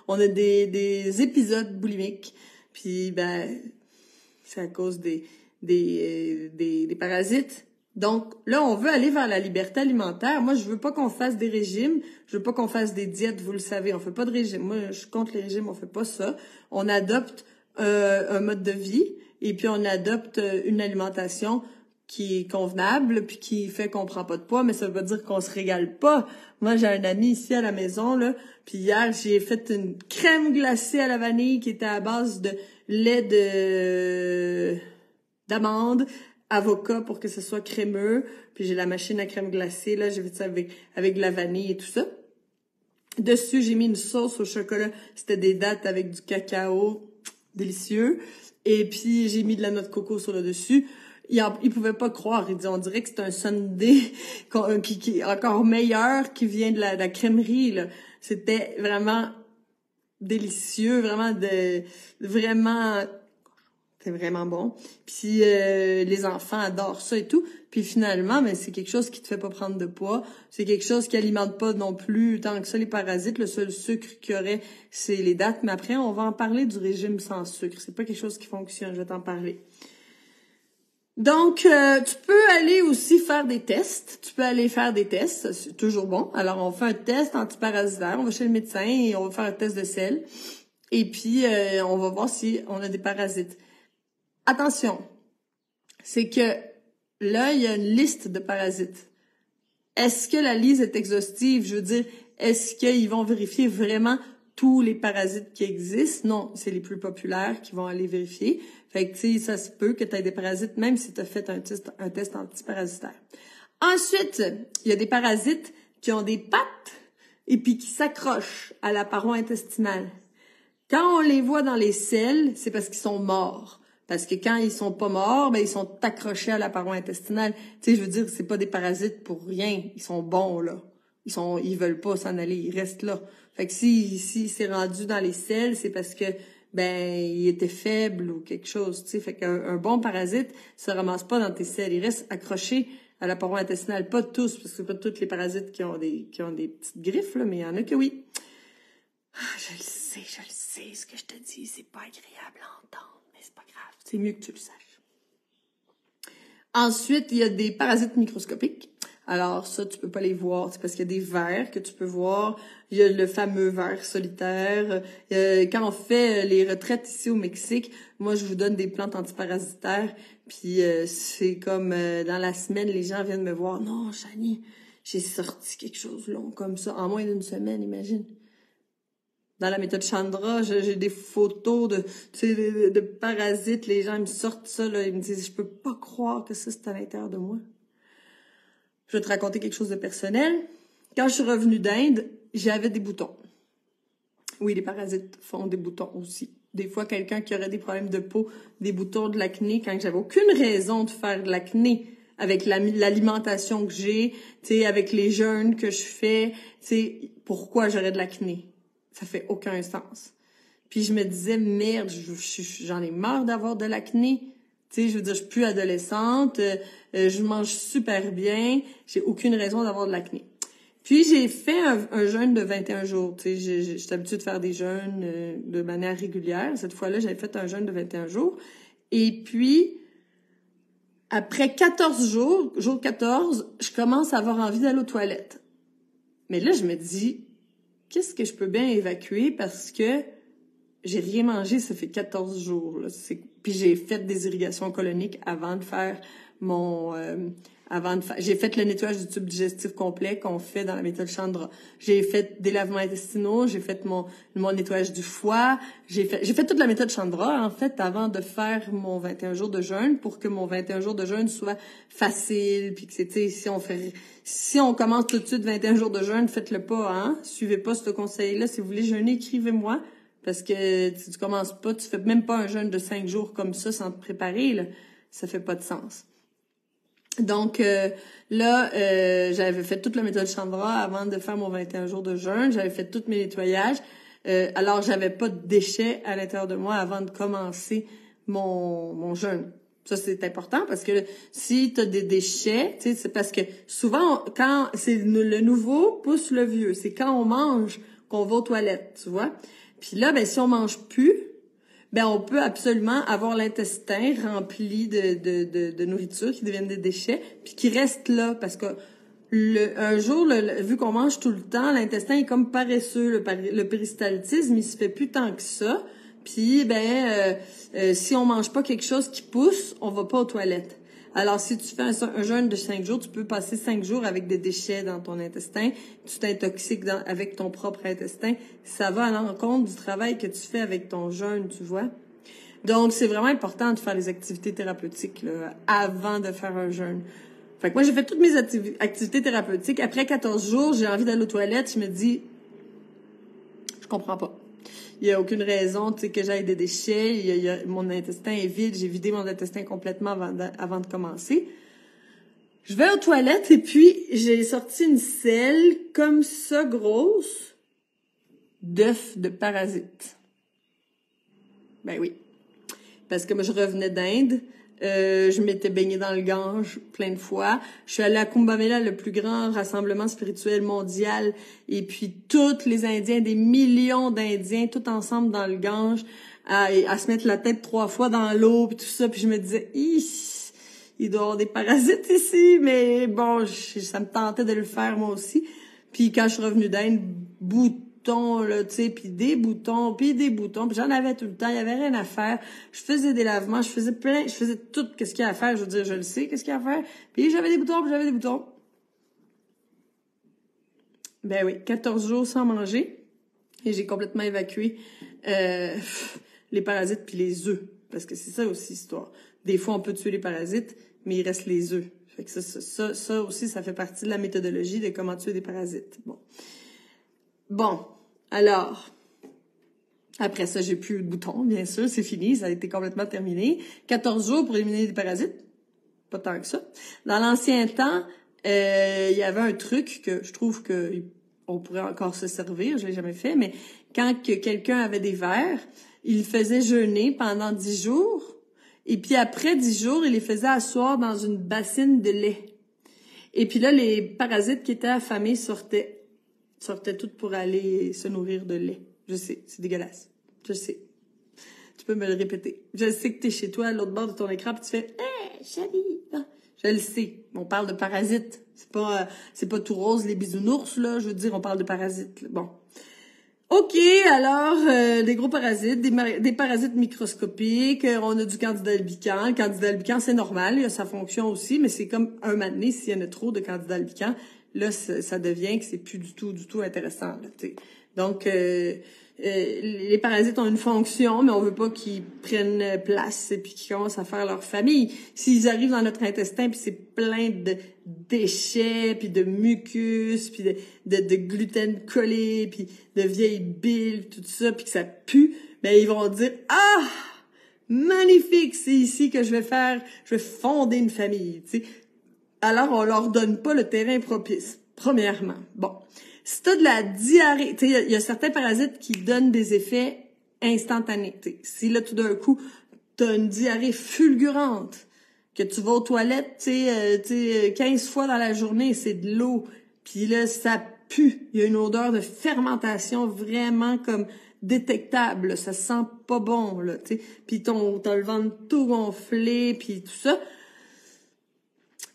on a des épisodes boulimiques, puis c'est à cause des parasites. Donc là, on veut aller vers la liberté alimentaire. Moi, je veux pas qu'on fasse des régimes, je veux pas qu'on fasse des diètes, vous le savez, on fait pas de régime. Moi, je suis contre les régimes, on fait pas ça. On adopte un mode de vie et puis on adopte une alimentation qui est convenable puis qui fait qu'on prend pas de poids, mais ça veut pas dire qu'on se régale pas. Moi, j'ai un ami ici à la maison là, puis hier, j'ai fait une crème glacée à la vanille qui était à base de lait d'amande, avocat pour que ce soit crémeux, puis j'ai la machine à crème glacée là, j'ai fait ça avec de la vanille et tout ça. Dessus, j'ai mis une sauce au chocolat, c'était des dattes avec du cacao, délicieux, et puis j'ai mis de la noix de coco sur le dessus. Il pouvait pas croire, il dit on dirait que c'est un sundae qui est encore meilleur, qui vient de la crèmerie là. C'était vraiment délicieux, c'est vraiment bon. Puis les enfants adorent ça et tout. Puis finalement, c'est quelque chose qui te fait pas prendre de poids. C'est quelque chose qui alimente pas non plus tant que ça les parasites. Le seul sucre qu'il y aurait, c'est les dattes. Mais après, on va en parler du régime sans sucre. C'est pas quelque chose qui fonctionne. Je vais t'en parler. Donc, tu peux aller aussi faire des tests. C'est toujours bon. Alors, on fait un test antiparasitaire. On va chez le médecin et on va faire un test de sel. Et puis, on va voir si on a des parasites. Attention, c'est que là, il y a une liste de parasites. Est-ce que la liste est exhaustive? Je veux dire, est-ce qu'ils vont vérifier vraiment tous les parasites qui existent? Non, c'est les plus populaires qui vont aller vérifier. Fait que, tu sais, ça se peut que tu aies des parasites, même si tu as fait un test antiparasitaire. Ensuite, il y a des parasites qui ont des pattes et puis qui s'accrochent à la paroi intestinale. Quand on les voit dans les selles, c'est parce qu'ils sont morts. Parce que quand ils sont pas morts, ils sont accrochés à la paroi intestinale. Tu sais, je veux dire, c'est pas des parasites pour rien. Ils sont bons, là. Ils veulent pas s'en aller, ils restent là. Fait que si c'est rendu dans les selles, c'est parce que, il était faible ou quelque chose, tu sais. Fait qu'un bon parasite se ramasse pas dans tes selles. Il reste accroché à la paroi intestinale. Pas tous, parce que c'est pas tous les parasites qui ont des petites griffes, là, mais il y en a que oui. Je le sais, ce que je te dis, c'est pas agréable à entendre, mais c'est pas grave, c'est mieux que tu le saches. Ensuite, il y a des parasites microscopiques. Alors ça, tu peux pas les voir, c'est parce qu'il y a des vers que tu peux voir. Il y a le fameux ver solitaire. Quand on fait les retraites ici au Mexique, moi, je vous donne des plantes antiparasitaires, puis c'est comme dans la semaine, les gens viennent me voir. Non, Chani, j'ai sorti quelque chose de long comme ça, en moins d'une semaine, imagine. Dans la méthode Chandra, j'ai des photos de parasites. Les gens me sortent ça, là. Ils me disent, je peux pas croire que ça, c'est à l'intérieur de moi. Je vais te raconter quelque chose de personnel. Quand je suis revenue d'Inde, j'avais des boutons. Oui, les parasites font des boutons aussi. Des fois, quelqu'un qui aurait des problèmes de peau, des boutons, de l'acné, quand j'avais aucune raison de faire de l'acné, avec l'alimentation que j'ai, tu sais, avec les jeûnes que je fais, tu sais, pourquoi j'aurais de l'acné? Ça fait aucun sens. Puis je me disais, merde, j'en ai marre d'avoir de l'acné. Tu sais, je veux dire, je suis plus adolescente, je mange super bien, j'ai aucune raison d'avoir de l'acné. Puis j'ai fait un jeûne de 21 jours. Tu sais, j'étais habituée de faire des jeûnes de manière régulière. Cette fois-là, j'avais fait un jeûne de 21 jours. Et puis, après 14 jours, jour 14, je commence à avoir envie d'aller aux toilettes. Mais là, je me dis, qu'est-ce que je peux bien évacuer parce que j'ai rien mangé, ça fait 14 jours. Là. Puis j'ai fait des irrigations coloniques avant de faire mon j'ai fait le nettoyage du tube digestif complet qu'on fait dans la méthode Chandra. J'ai fait des lavements intestinaux, j'ai fait mon nettoyage du foie, j'ai fait toute la méthode Chandra en fait avant de faire mon 21 jours de jeûne pour que mon 21 jours de jeûne soit facile puis que c'est si on commence tout de suite 21 jours de jeûne, faites-le pas hein, suivez pas ce conseil-là, si vous voulez jeûner, écrivez-moi parce que si tu commences pas, tu fais même pas un jeûne de 5 jours comme ça sans te préparer là, ça fait pas de sens. Donc j'avais fait toute la méthode Chandra avant de faire mon 21 jours de jeûne. J'avais fait tous mes nettoyages. Alors, j'avais pas de déchets à l'intérieur de moi avant de commencer mon jeûne. Ça, c'est important parce que si tu as des déchets, tu sais, c'est parce que souvent, quand c'est le nouveau pousse le vieux. C'est quand on mange qu'on va aux toilettes, tu vois. Puis là, ben si on mange plus, ben on peut absolument avoir l'intestin rempli de nourriture qui deviennent des déchets puis qui restent là parce que un jour vu qu'on mange tout le temps, l'intestin est comme paresseux, le péristaltisme, il se fait plus tant que ça. Puis si on mange pas quelque chose qui pousse, on va pas aux toilettes. Alors, si tu fais un jeûne de 5 jours, tu peux passer 5 jours avec des déchets dans ton intestin. Tu t'intoxiques avec ton propre intestin. Ça va à l'encontre du travail que tu fais avec ton jeûne, tu vois. Donc, c'est vraiment important de faire les activités thérapeutiques là, avant de faire un jeûne. Fait que moi, j'ai fait toutes mes activités thérapeutiques. Après 14 jours, j'ai envie d'aller aux toilettes. Je me dis, je comprends pas. Il y a aucune raison, tu sais, que j'aille des déchets. Mon intestin est vide. J'ai vidé mon intestin complètement avant de commencer. Je vais aux toilettes et puis j'ai sorti une selle comme ça grosse d'œufs de parasites. Ben oui. Parce que moi, je revenais d'Inde. Je m'étais baignée dans le Gange plein de fois. Je suis allée à Kumbh Mela, le plus grand rassemblement spirituel mondial. Et puis, tous les Indiens, des millions d'Indiens, tout ensemble dans le Gange, à se mettre la tête 3 fois dans l'eau, puis tout ça. Puis je me disais, il doit y avoir des parasites ici. Mais bon, ça me tentait de le faire moi aussi. Puis quand je suis revenue d'Inde, là, tu sais, puis des boutons, puis j'en avais tout le temps, il y avait rien à faire. Je faisais des lavements, je faisais tout qu'est-ce qu'il y a à faire, je veux dire, je le sais, qu'est-ce qu'il y a à faire. Puis j'avais des boutons. Ben oui, 14 jours sans manger, et j'ai complètement évacué les parasites puis les œufs, parce que c'est ça aussi l'histoire. Des fois, on peut tuer les parasites, mais il reste les œufs. Fait que ça aussi, ça fait partie de la méthodologie de comment tuer des parasites. Bon, alors, après ça, j'ai plus de boutons, bien sûr, c'est fini, ça a été complètement terminé. 14 jours pour éliminer des parasites, pas tant que ça. Dans l'ancien temps, il y avait un truc que je trouve que on pourrait encore se servir, je l'ai jamais fait, mais quand que quelqu'un avait des vers, il faisait jeûner pendant 10 jours, et puis après 10 jours, il les faisait asseoir dans une bassine de lait. Et puis là, les parasites qui étaient affamés sortaient toutes pour aller se nourrir de lait. Je sais, c'est dégueulasse. Je sais. Tu peux me le répéter. Je sais que t'es chez toi, à l'autre bord de ton écran, puis tu fais « Hey, chérie! » Je le sais. On parle de parasites. C'est pas tout rose, les bisounours, là. Je veux dire, on parle de parasites. Là. Bon. OK, alors, des gros parasites, des parasites microscopiques, on a du candida albicans. Le candida albicans, c'est normal, il a sa fonction aussi, mais c'est comme un moment donné, s'il y en a trop de candida albicans, là, ça devient que c'est plus du tout intéressant. Là, t'sais. Donc, les parasites ont une fonction, mais on veut pas qu'ils prennent place et puis qu'ils commencent à faire leur famille. S'ils arrivent dans notre intestin, puis c'est plein de déchets, puis de mucus, puis de gluten collé, puis de vieilles billes, tout ça, puis que ça pue, ben ils vont dire « Ah! Magnifique! C'est ici que je vais fonder une famille. » tu sais. Alors, on leur donne pas le terrain propice, premièrement. Bon. Si t'as de la diarrhée, tu sais, il y a certains parasites qui donnent des effets instantanés. T'sais. Si là, tout d'un coup, t'as une diarrhée fulgurante, que tu vas aux toilettes, tu sais, 15 fois dans la journée, c'est de l'eau, puis là, ça pue. Il y a une odeur de fermentation vraiment comme détectable. Là. Ça sent pas bon, là, tu sais. Puis t'as le ventre tout gonflé, puis tout ça.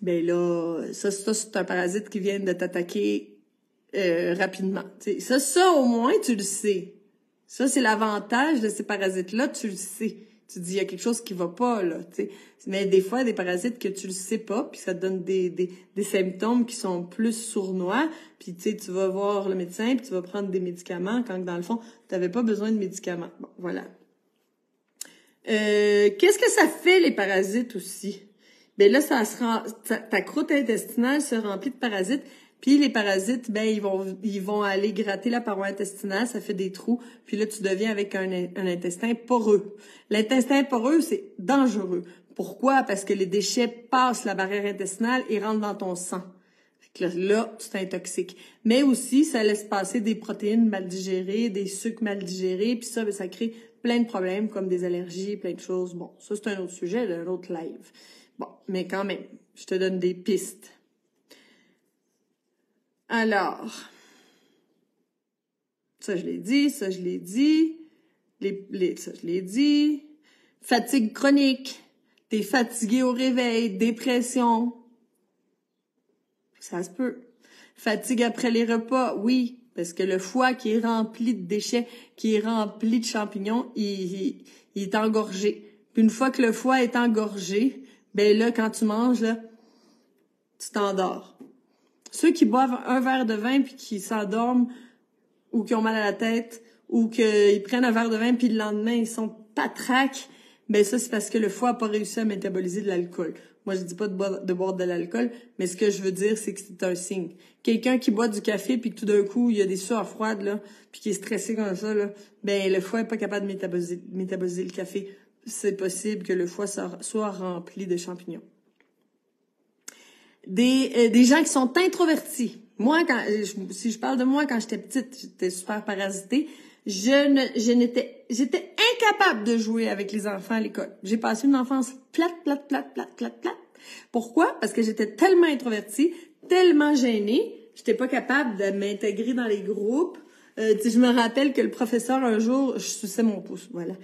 Ben là, ça c'est un parasite qui vient de t'attaquer rapidement. T'sais. Ça au moins, tu le sais. Ça, c'est l'avantage de ces parasites-là, tu le sais. Tu te dis, il y a quelque chose qui va pas, là, tu sais. Mais des fois, des parasites que tu le sais pas, puis ça te donne des symptômes qui sont plus sournois, puis tu sais, tu vas voir le médecin, puis tu vas prendre des médicaments, quand dans le fond, tu n'avais pas besoin de médicaments. Bon, voilà. Qu'est-ce que ça fait, les parasites aussi? Ben là, ta croûte intestinale se remplit de parasites, puis les parasites, ben ils vont aller gratter la paroi intestinale, ça fait des trous, puis là tu deviens avec un intestin poreux. L'intestin poreux, c'est dangereux. Pourquoi? Parce que les déchets passent la barrière intestinale et rentrent dans ton sang. Fait que là, tu t'intoxiques. Mais aussi, ça laisse passer des protéines mal digérées, des sucres mal digérés, puis ça, ben, ça crée plein de problèmes comme des allergies, plein de choses. Bon, ça c'est un autre sujet, un autre live. Bon, mais quand même, je te donne des pistes. Alors, ça je l'ai dit, ça je l'ai dit, ça je l'ai dit. Fatigue chronique, t'es fatigué au réveil, dépression, ça se peut. Fatigue après les repas, oui, parce que le foie qui est rempli de déchets, qui est rempli de champignons, il est engorgé. Puis une fois que le foie est engorgé, ben là, quand tu manges, là, tu t'endors. Ceux qui boivent un verre de vin puis qui s'endorment ou qui ont mal à la tête ou qu'ils prennent un verre de vin puis le lendemain ils sont patraques, ben ça c'est parce que le foie n'a pas réussi à métaboliser de l'alcool. Moi je dis pas de boire de l'alcool, mais ce que je veux dire c'est que c'est un signe. Quelqu'un qui boit du café puis que tout d'un coup il y a des sueurs froides là, puis qui est stressé comme ça là, ben le foie est pas capable de métaboliser le café. C'est possible que le foie soit rempli de champignons. Des gens qui sont introvertis. Moi, si je parle de moi quand j'étais petite, j'étais super parasitée. J'étais incapable de jouer avec les enfants à l'école. J'ai passé une enfance plate. Pourquoi? Parce que j'étais tellement introvertie, tellement gênée, j'étais pas capable de m'intégrer dans les groupes. Je me rappelle que le professeur, un jour, je suçais mon pouce, voilà.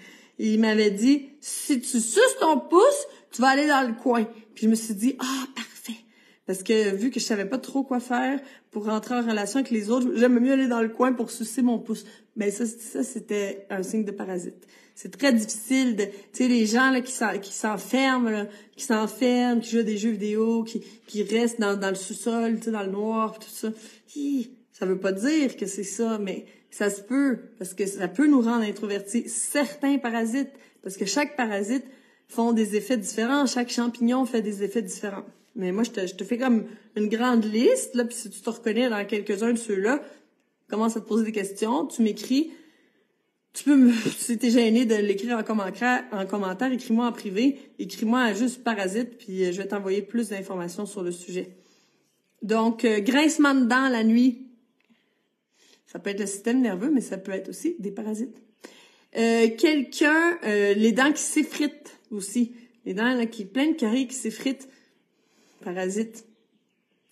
Il m'avait dit, si tu suces ton pouce, tu vas aller dans le coin. Puis je me suis dit, parfait. Parce que vu que je savais pas trop quoi faire pour rentrer en relation avec les autres, j'aimais mieux aller dans le coin pour sucer mon pouce. Mais ça c'était un signe de parasite. C'est très difficile de, tu sais, les gens là qui s'enferment, qui jouent à des jeux vidéo, qui restent dans le sous-sol, tu sais, dans le noir, tout ça. Ça veut pas dire que c'est ça, mais ça se peut parce que ça peut nous rendre introvertis. Certains parasites, parce que chaque parasite font des effets différents, chaque champignon fait des effets différents. Mais moi, je te fais comme une grande liste, là, puis si tu te reconnais dans quelques-uns de ceux-là, commence à te poser des questions, tu m'écris. Tu peux si t'es gêné de l'écrire en commentaire, écris-moi en privé, écris-moi à juste parasite, puis je vais t'envoyer plus d'informations sur le sujet. Donc, grincement de dents la nuit, ça peut être le système nerveux, mais ça peut être aussi des parasites. Les dents qui s'effritent aussi. Les dents là, plein de caries qui s'effritent. Parasites.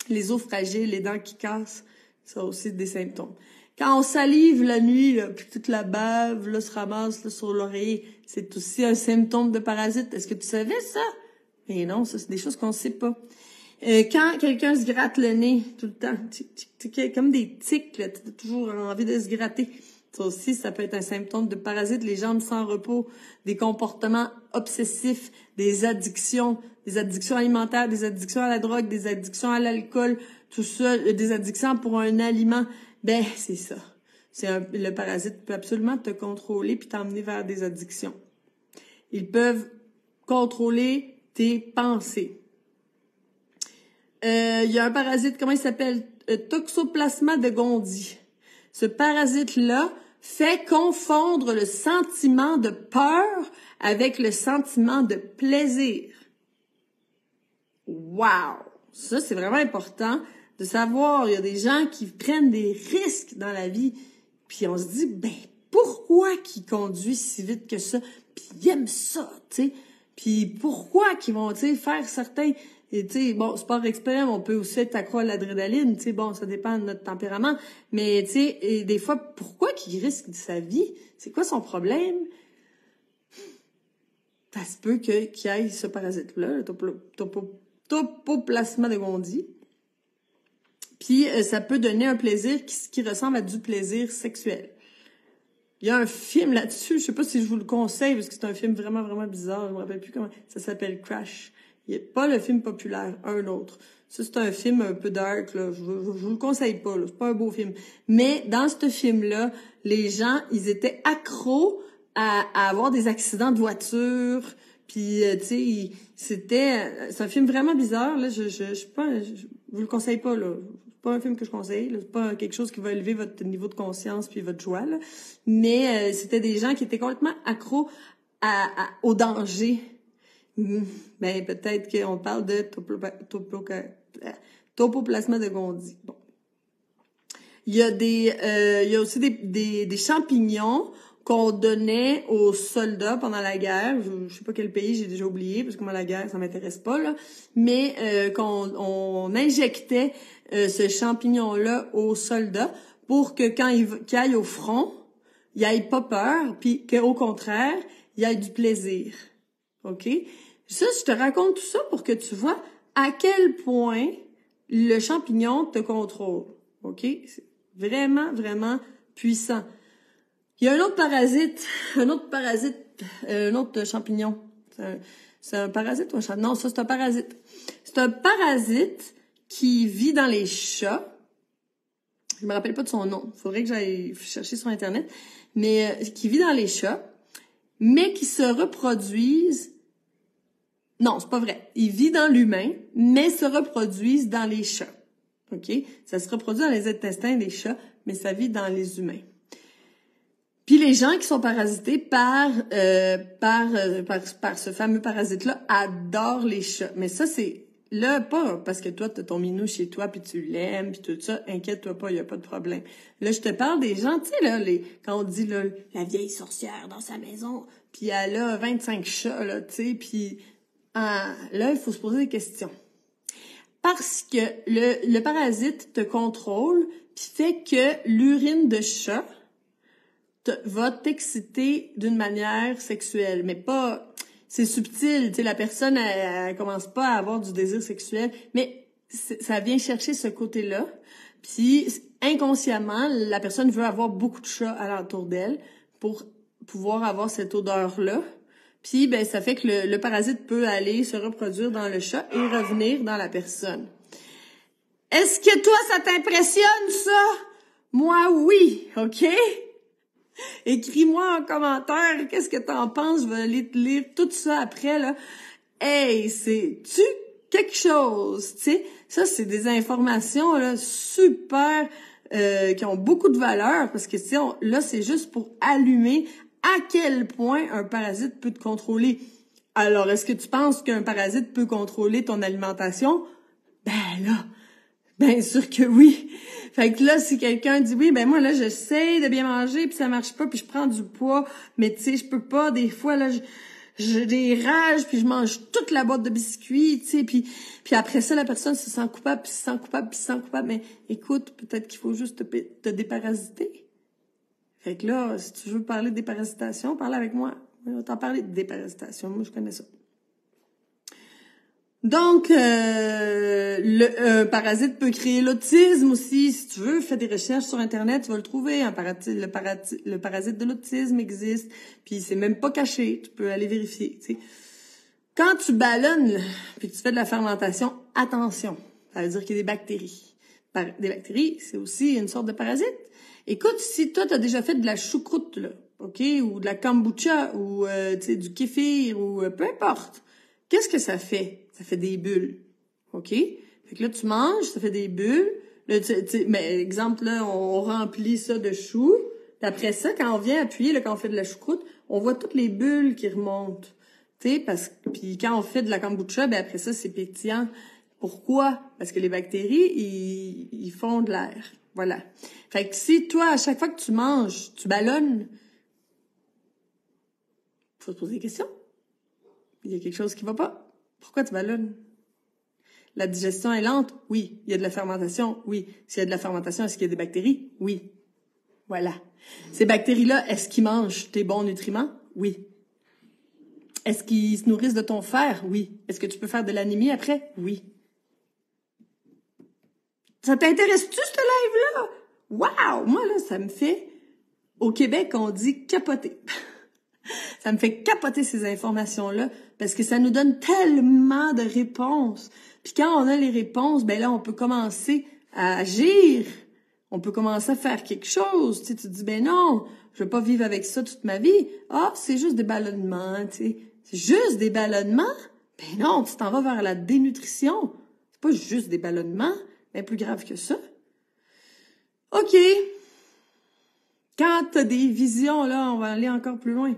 Les os fragiles, les dents qui cassent, ça aussi des symptômes. Quand on salive la nuit, là, puis toute la bave là, se ramasse là, sur l'oreiller, c'est aussi un symptôme de parasite. Est-ce que tu savais ça? Mais non, ça c'est des choses qu'on ne sait pas. Quand quelqu'un se gratte le nez tout le temps, comme des tics, tu as toujours envie de se gratter. Ça aussi, ça peut être un symptôme de parasite, les jambes sans repos, des comportements obsessifs, des addictions alimentaires, des addictions à la drogue, des addictions à l'alcool, tout ça, des addictions pour un aliment. Ben, c'est ça. Le parasite peut absolument te contrôler puis t'emmener vers des addictions. Ils peuvent contrôler tes pensées. Il y a un parasite, comment il s'appelle? Toxoplasma de Gondy. Ce parasite-là fait confondre le sentiment de peur avec le sentiment de plaisir. Wow! Ça, c'est vraiment important de savoir. Il y a des gens qui prennent des risques dans la vie, puis on se dit, ben, pourquoi qu'ils conduisent si vite que ça? Puis ils aiment ça, tu sais. Puis pourquoi qu'ils vont, tu sais, faire certains... Et tu sais, bon, sport extrême, on peut aussi être accro à l'adrénaline, tu sais, bon, ça dépend de notre tempérament, mais tu sais, et des fois, pourquoi qu'il risque sa vie? C'est quoi son problème? Ça se peut qu'il y ait ce parasite-là, le Toxoplasma de Gondy. Puis ça peut donner un plaisir qui ressemble à du plaisir sexuel. Il y a un film là-dessus, je sais pas si je vous le conseille, parce que c'est un film vraiment, vraiment bizarre, je me rappelle plus comment, ça s'appelle Crash. Il est pas le film populaire, un autre. Ça, c'est un film un peu dark, là. Je vous le conseille pas, là. C'est pas un beau film. Mais, dans ce film-là, les gens, ils étaient accros à avoir des accidents de voiture. Puis, tu sais, c'est un film vraiment bizarre, là. Je vous le conseille pas, là. C'est pas un film que je conseille, là. C'est pas quelque chose qui va élever votre niveau de conscience puis votre joie, là. Mais, c'était des gens qui étaient complètement accros au danger. Ben, peut-être qu'on parle de topoplasma de Gondy. Bon. Il y a aussi des champignons qu'on donnait aux soldats pendant la guerre. Je sais pas quel pays, j'ai déjà oublié, parce que moi, la guerre, ça m'intéresse pas, là. Mais, on injectait, ce champignon-là aux soldats pour que quand ils aillent au front, ils aillent pas peur, puis qu'au contraire, ils aillent du plaisir. OK? Ça, je te raconte tout ça pour que tu vois à quel point le champignon te contrôle. OK? C'est vraiment, vraiment puissant. Il y a un autre parasite, un autre champignon. C'est un parasite ou un champignon? Non, ça, c'est un parasite. C'est un parasite qui vit dans les chats. Je me rappelle pas de son nom. Faudrait que j'aille chercher sur Internet. Mais qui vit dans les chats, mais qui se reproduisent. Non, c'est pas vrai. Il vit dans l'humain, mais se reproduisent dans les chats. OK? Ça se reproduit dans les intestins des chats, mais ça vit dans les humains. Puis les gens qui sont parasités par ce fameux parasite-là adorent les chats. Mais ça, c'est là pas parce que toi, t'as ton minou chez toi, puis tu l'aimes, puis tout ça. Inquiète-toi pas, il y a pas de problème. Là, je te parle des gens, tu sais, là, quand on dit, là, la vieille sorcière dans sa maison, puis elle a 25 chats, là, tu sais, puis là, il faut se poser des questions. Parce que le parasite te contrôle, puis fait que l'urine de chat va t'exciter d'une manière sexuelle, mais pas, c'est subtil, tu sais, la personne, elle commence pas à avoir du désir sexuel, mais ça vient chercher ce côté-là, puis inconsciemment, la personne veut avoir beaucoup de chats alentour d'elle pour pouvoir avoir cette odeur-là, puis ben ça fait que le parasite peut aller se reproduire dans le chat et revenir dans la personne. Est-ce que toi, ça t'impressionne, ça? Moi, oui, OK? Écris-moi en commentaire qu'est-ce que t'en penses. Je vais aller te lire tout ça après, là. Hey, c'est-tu quelque chose, tu sais? Ça, c'est des informations, là, super, qui ont beaucoup de valeur parce que, tu sais, là, c'est juste pour allumer à quel point un parasite peut te contrôler. Alors, est-ce que tu penses qu'un parasite peut contrôler ton alimentation? Ben là, bien sûr que oui. Fait que là, si quelqu'un dit oui, ben moi là, j'essaie de bien manger puis ça marche pas puis je prends du poids, mais tu sais, je peux pas des fois là, j'ai des rages puis je mange toute la boîte de biscuits, tu sais, puis après ça la personne se sent coupable puis se sent coupable puis se sent coupable, mais écoute, peut-être qu'il faut juste te déparasiter. Fait que là, si tu veux parler de déparasitation, parle avec moi. On va t'en parler de déparasitation, moi je connais ça. Donc, un parasite peut créer l'autisme aussi. Si tu veux, fais des recherches sur Internet, tu vas le trouver. Le parasite de l'autisme existe, puis c'est même pas caché. Tu peux aller vérifier. Tu sais. Quand tu ballonnes puis que tu fais de la fermentation, attention. Ça veut dire qu'il y a des bactéries. Des bactéries, c'est aussi une sorte de parasite. Écoute, si toi, tu as déjà fait de la choucroute, là, OK, ou de la kombucha, ou tu sais, du kéfir, ou peu importe, qu'est-ce que ça fait? Ça fait des bulles. OK? Fait que là, tu manges, ça fait des bulles. Là, mais exemple, là, on remplit ça de choux. Puis après ça, quand on vient appuyer, là, quand on fait de la choucroute, on voit toutes les bulles qui remontent. Tu sais, puis quand on fait de la kombucha, ben après ça, c'est pétillant. Pourquoi? Parce que les bactéries, ils font de l'air. Voilà. Fait que si toi, à chaque fois que tu manges, tu ballonnes, faut se poser des questions. Il y a quelque chose qui va pas. Pourquoi tu ballonnes? La digestion est lente? Oui. Il y a de la fermentation? Oui. S'il y a de la fermentation, est-ce qu'il y a des bactéries? Oui. Voilà. Ces bactéries-là, est-ce qu'ils mangent tes bons nutriments? Oui. Est-ce qu'ils se nourrissent de ton fer? Oui. Est-ce que tu peux faire de l'anémie après? Oui. Ça t'intéresse-tu, ce live-là? Wow! Moi, là, ça me fait Au Québec, on dit capoter. Ça me fait capoter ces informations-là parce que ça nous donne tellement de réponses. Puis quand on a les réponses, ben là, on peut commencer à agir. On peut commencer à faire quelque chose. Tu sais, tu te dis, ben non, je vais pas vivre avec ça toute ma vie. Ah, c'est juste des ballonnements, tu sais. C'est juste des ballonnements? Ben non, tu t'en vas vers la dénutrition. C'est pas juste des ballonnements, mais plus grave que ça. OK. Quand t'as des visions, là, on va aller encore plus loin.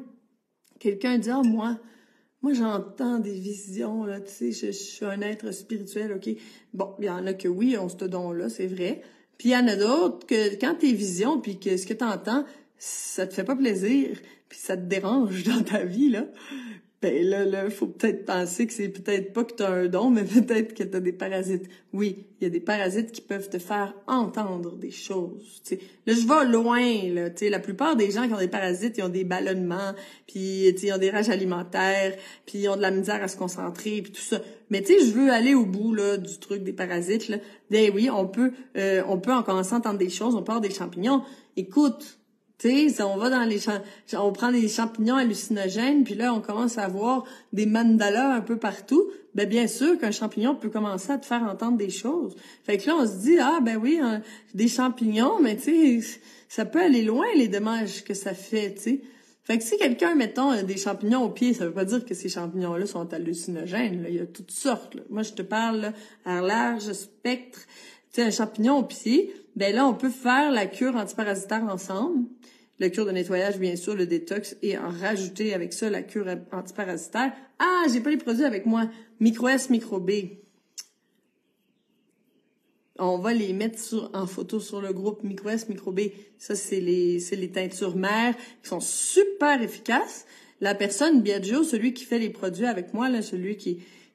Quelqu'un dit, ah, moi, j'entends des visions, là, tu sais, je suis un être spirituel, OK? Bon, il y en a que oui, ont ce don-là, c'est vrai. Puis il y en a d'autres que quand tes visions, puis que ce que t'entends, ça te fait pas plaisir, puis ça te dérange dans ta vie, là, ben là, faut peut-être penser que c'est peut-être pas que t'as un don, mais peut-être que t'as des parasites. Oui, il y a des parasites qui peuvent te faire entendre des choses, tu sais. Là, je vais loin, là, tu sais. La plupart des gens qui ont des parasites, ils ont des ballonnements, puis, tu sais, ils ont des rages alimentaires, puis ils ont de la misère à se concentrer, puis tout ça. Mais, tu sais, je veux aller au bout, là, du truc des parasites, là. Ben oui, on peut en commençant à entendre des choses, on peut avoir des champignons. Écoute, tu sais, on va dans on prend des champignons hallucinogènes, puis là, on commence à voir des mandalas un peu partout. Ben, bien sûr qu'un champignon peut commencer à te faire entendre des choses. Fait que là, on se dit, ah, ben oui, des champignons, mais tu sais, ça peut aller loin, les dommages que ça fait, tu sais. Fait que si quelqu'un, mettons, a des champignons au pied, ça veut pas dire que ces champignons-là sont hallucinogènes, là. Il y a toutes sortes, là. Moi, je te parle, là, à large spectre. Tu sais, un champignon au pied, ben là, on peut faire la cure antiparasitaire ensemble. La cure de nettoyage, bien sûr, le détox, et en rajouter avec ça la cure antiparasitaire. Ah, j'ai pas les produits avec moi. Micro-S, Micro-B. On va les mettre en photo sur le groupe Micro-S, Micro-B. Ça, c'est les teintures mères qui sont super efficaces. La personne, Biagio, celui qui fait les produits avec moi, là, celui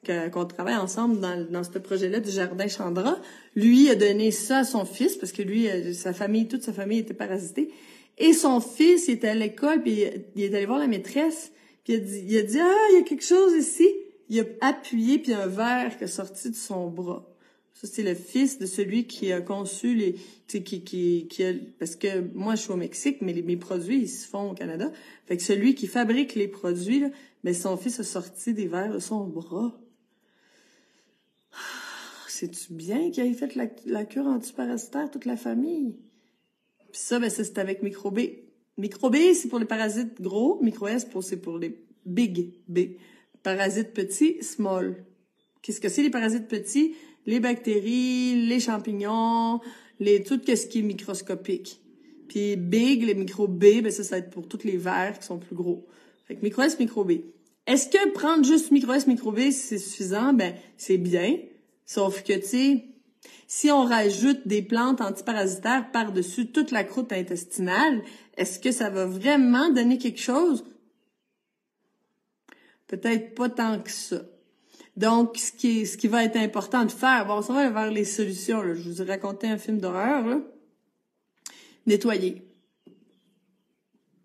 qu'on travaille ensemble dans ce projet-là du Jardin Chandra, lui a donné ça à son fils parce que lui, toute sa famille était parasitée. Et son fils, il était à l'école, puis il est allé voir la maîtresse, puis il a dit, ah, il y a quelque chose ici. Il a appuyé, puis un verre qui est sorti de son bras. Ça, c'est le fils de celui qui a conçu parce que moi, je suis au Mexique, mais mes produits, ils se font au Canada. Fait que celui qui fabrique les produits, là, ben, son fils a sorti des verres de son bras. C'est-tu bien qu'il ait fait la cure antiparasitaire, toute la famille? Puis ça, ben, c'est avec Micro-B. Micro-B, c'est pour les parasites gros. Micro-S, c'est pour les big B. Parasites petits, small. Qu'est-ce que c'est, les parasites petits? Les bactéries, les champignons, tout ce qui est microscopique. Puis big, les micro-B, ben ça va être pour tous les vers qui sont plus gros. Fait que micro-S, micro-B. Est-ce que prendre juste micro-S, micro-B, c'est suffisant? Ben, c'est bien. Sauf que, tu sais, si on rajoute des plantes antiparasitaires par-dessus toute la croûte intestinale, est-ce que ça va vraiment donner quelque chose? Peut-être pas tant que ça. Donc, ce qui va être important de faire, bon, ça va vers les solutions, là. Je vous ai raconté un film d'horreur, là. Nettoyer.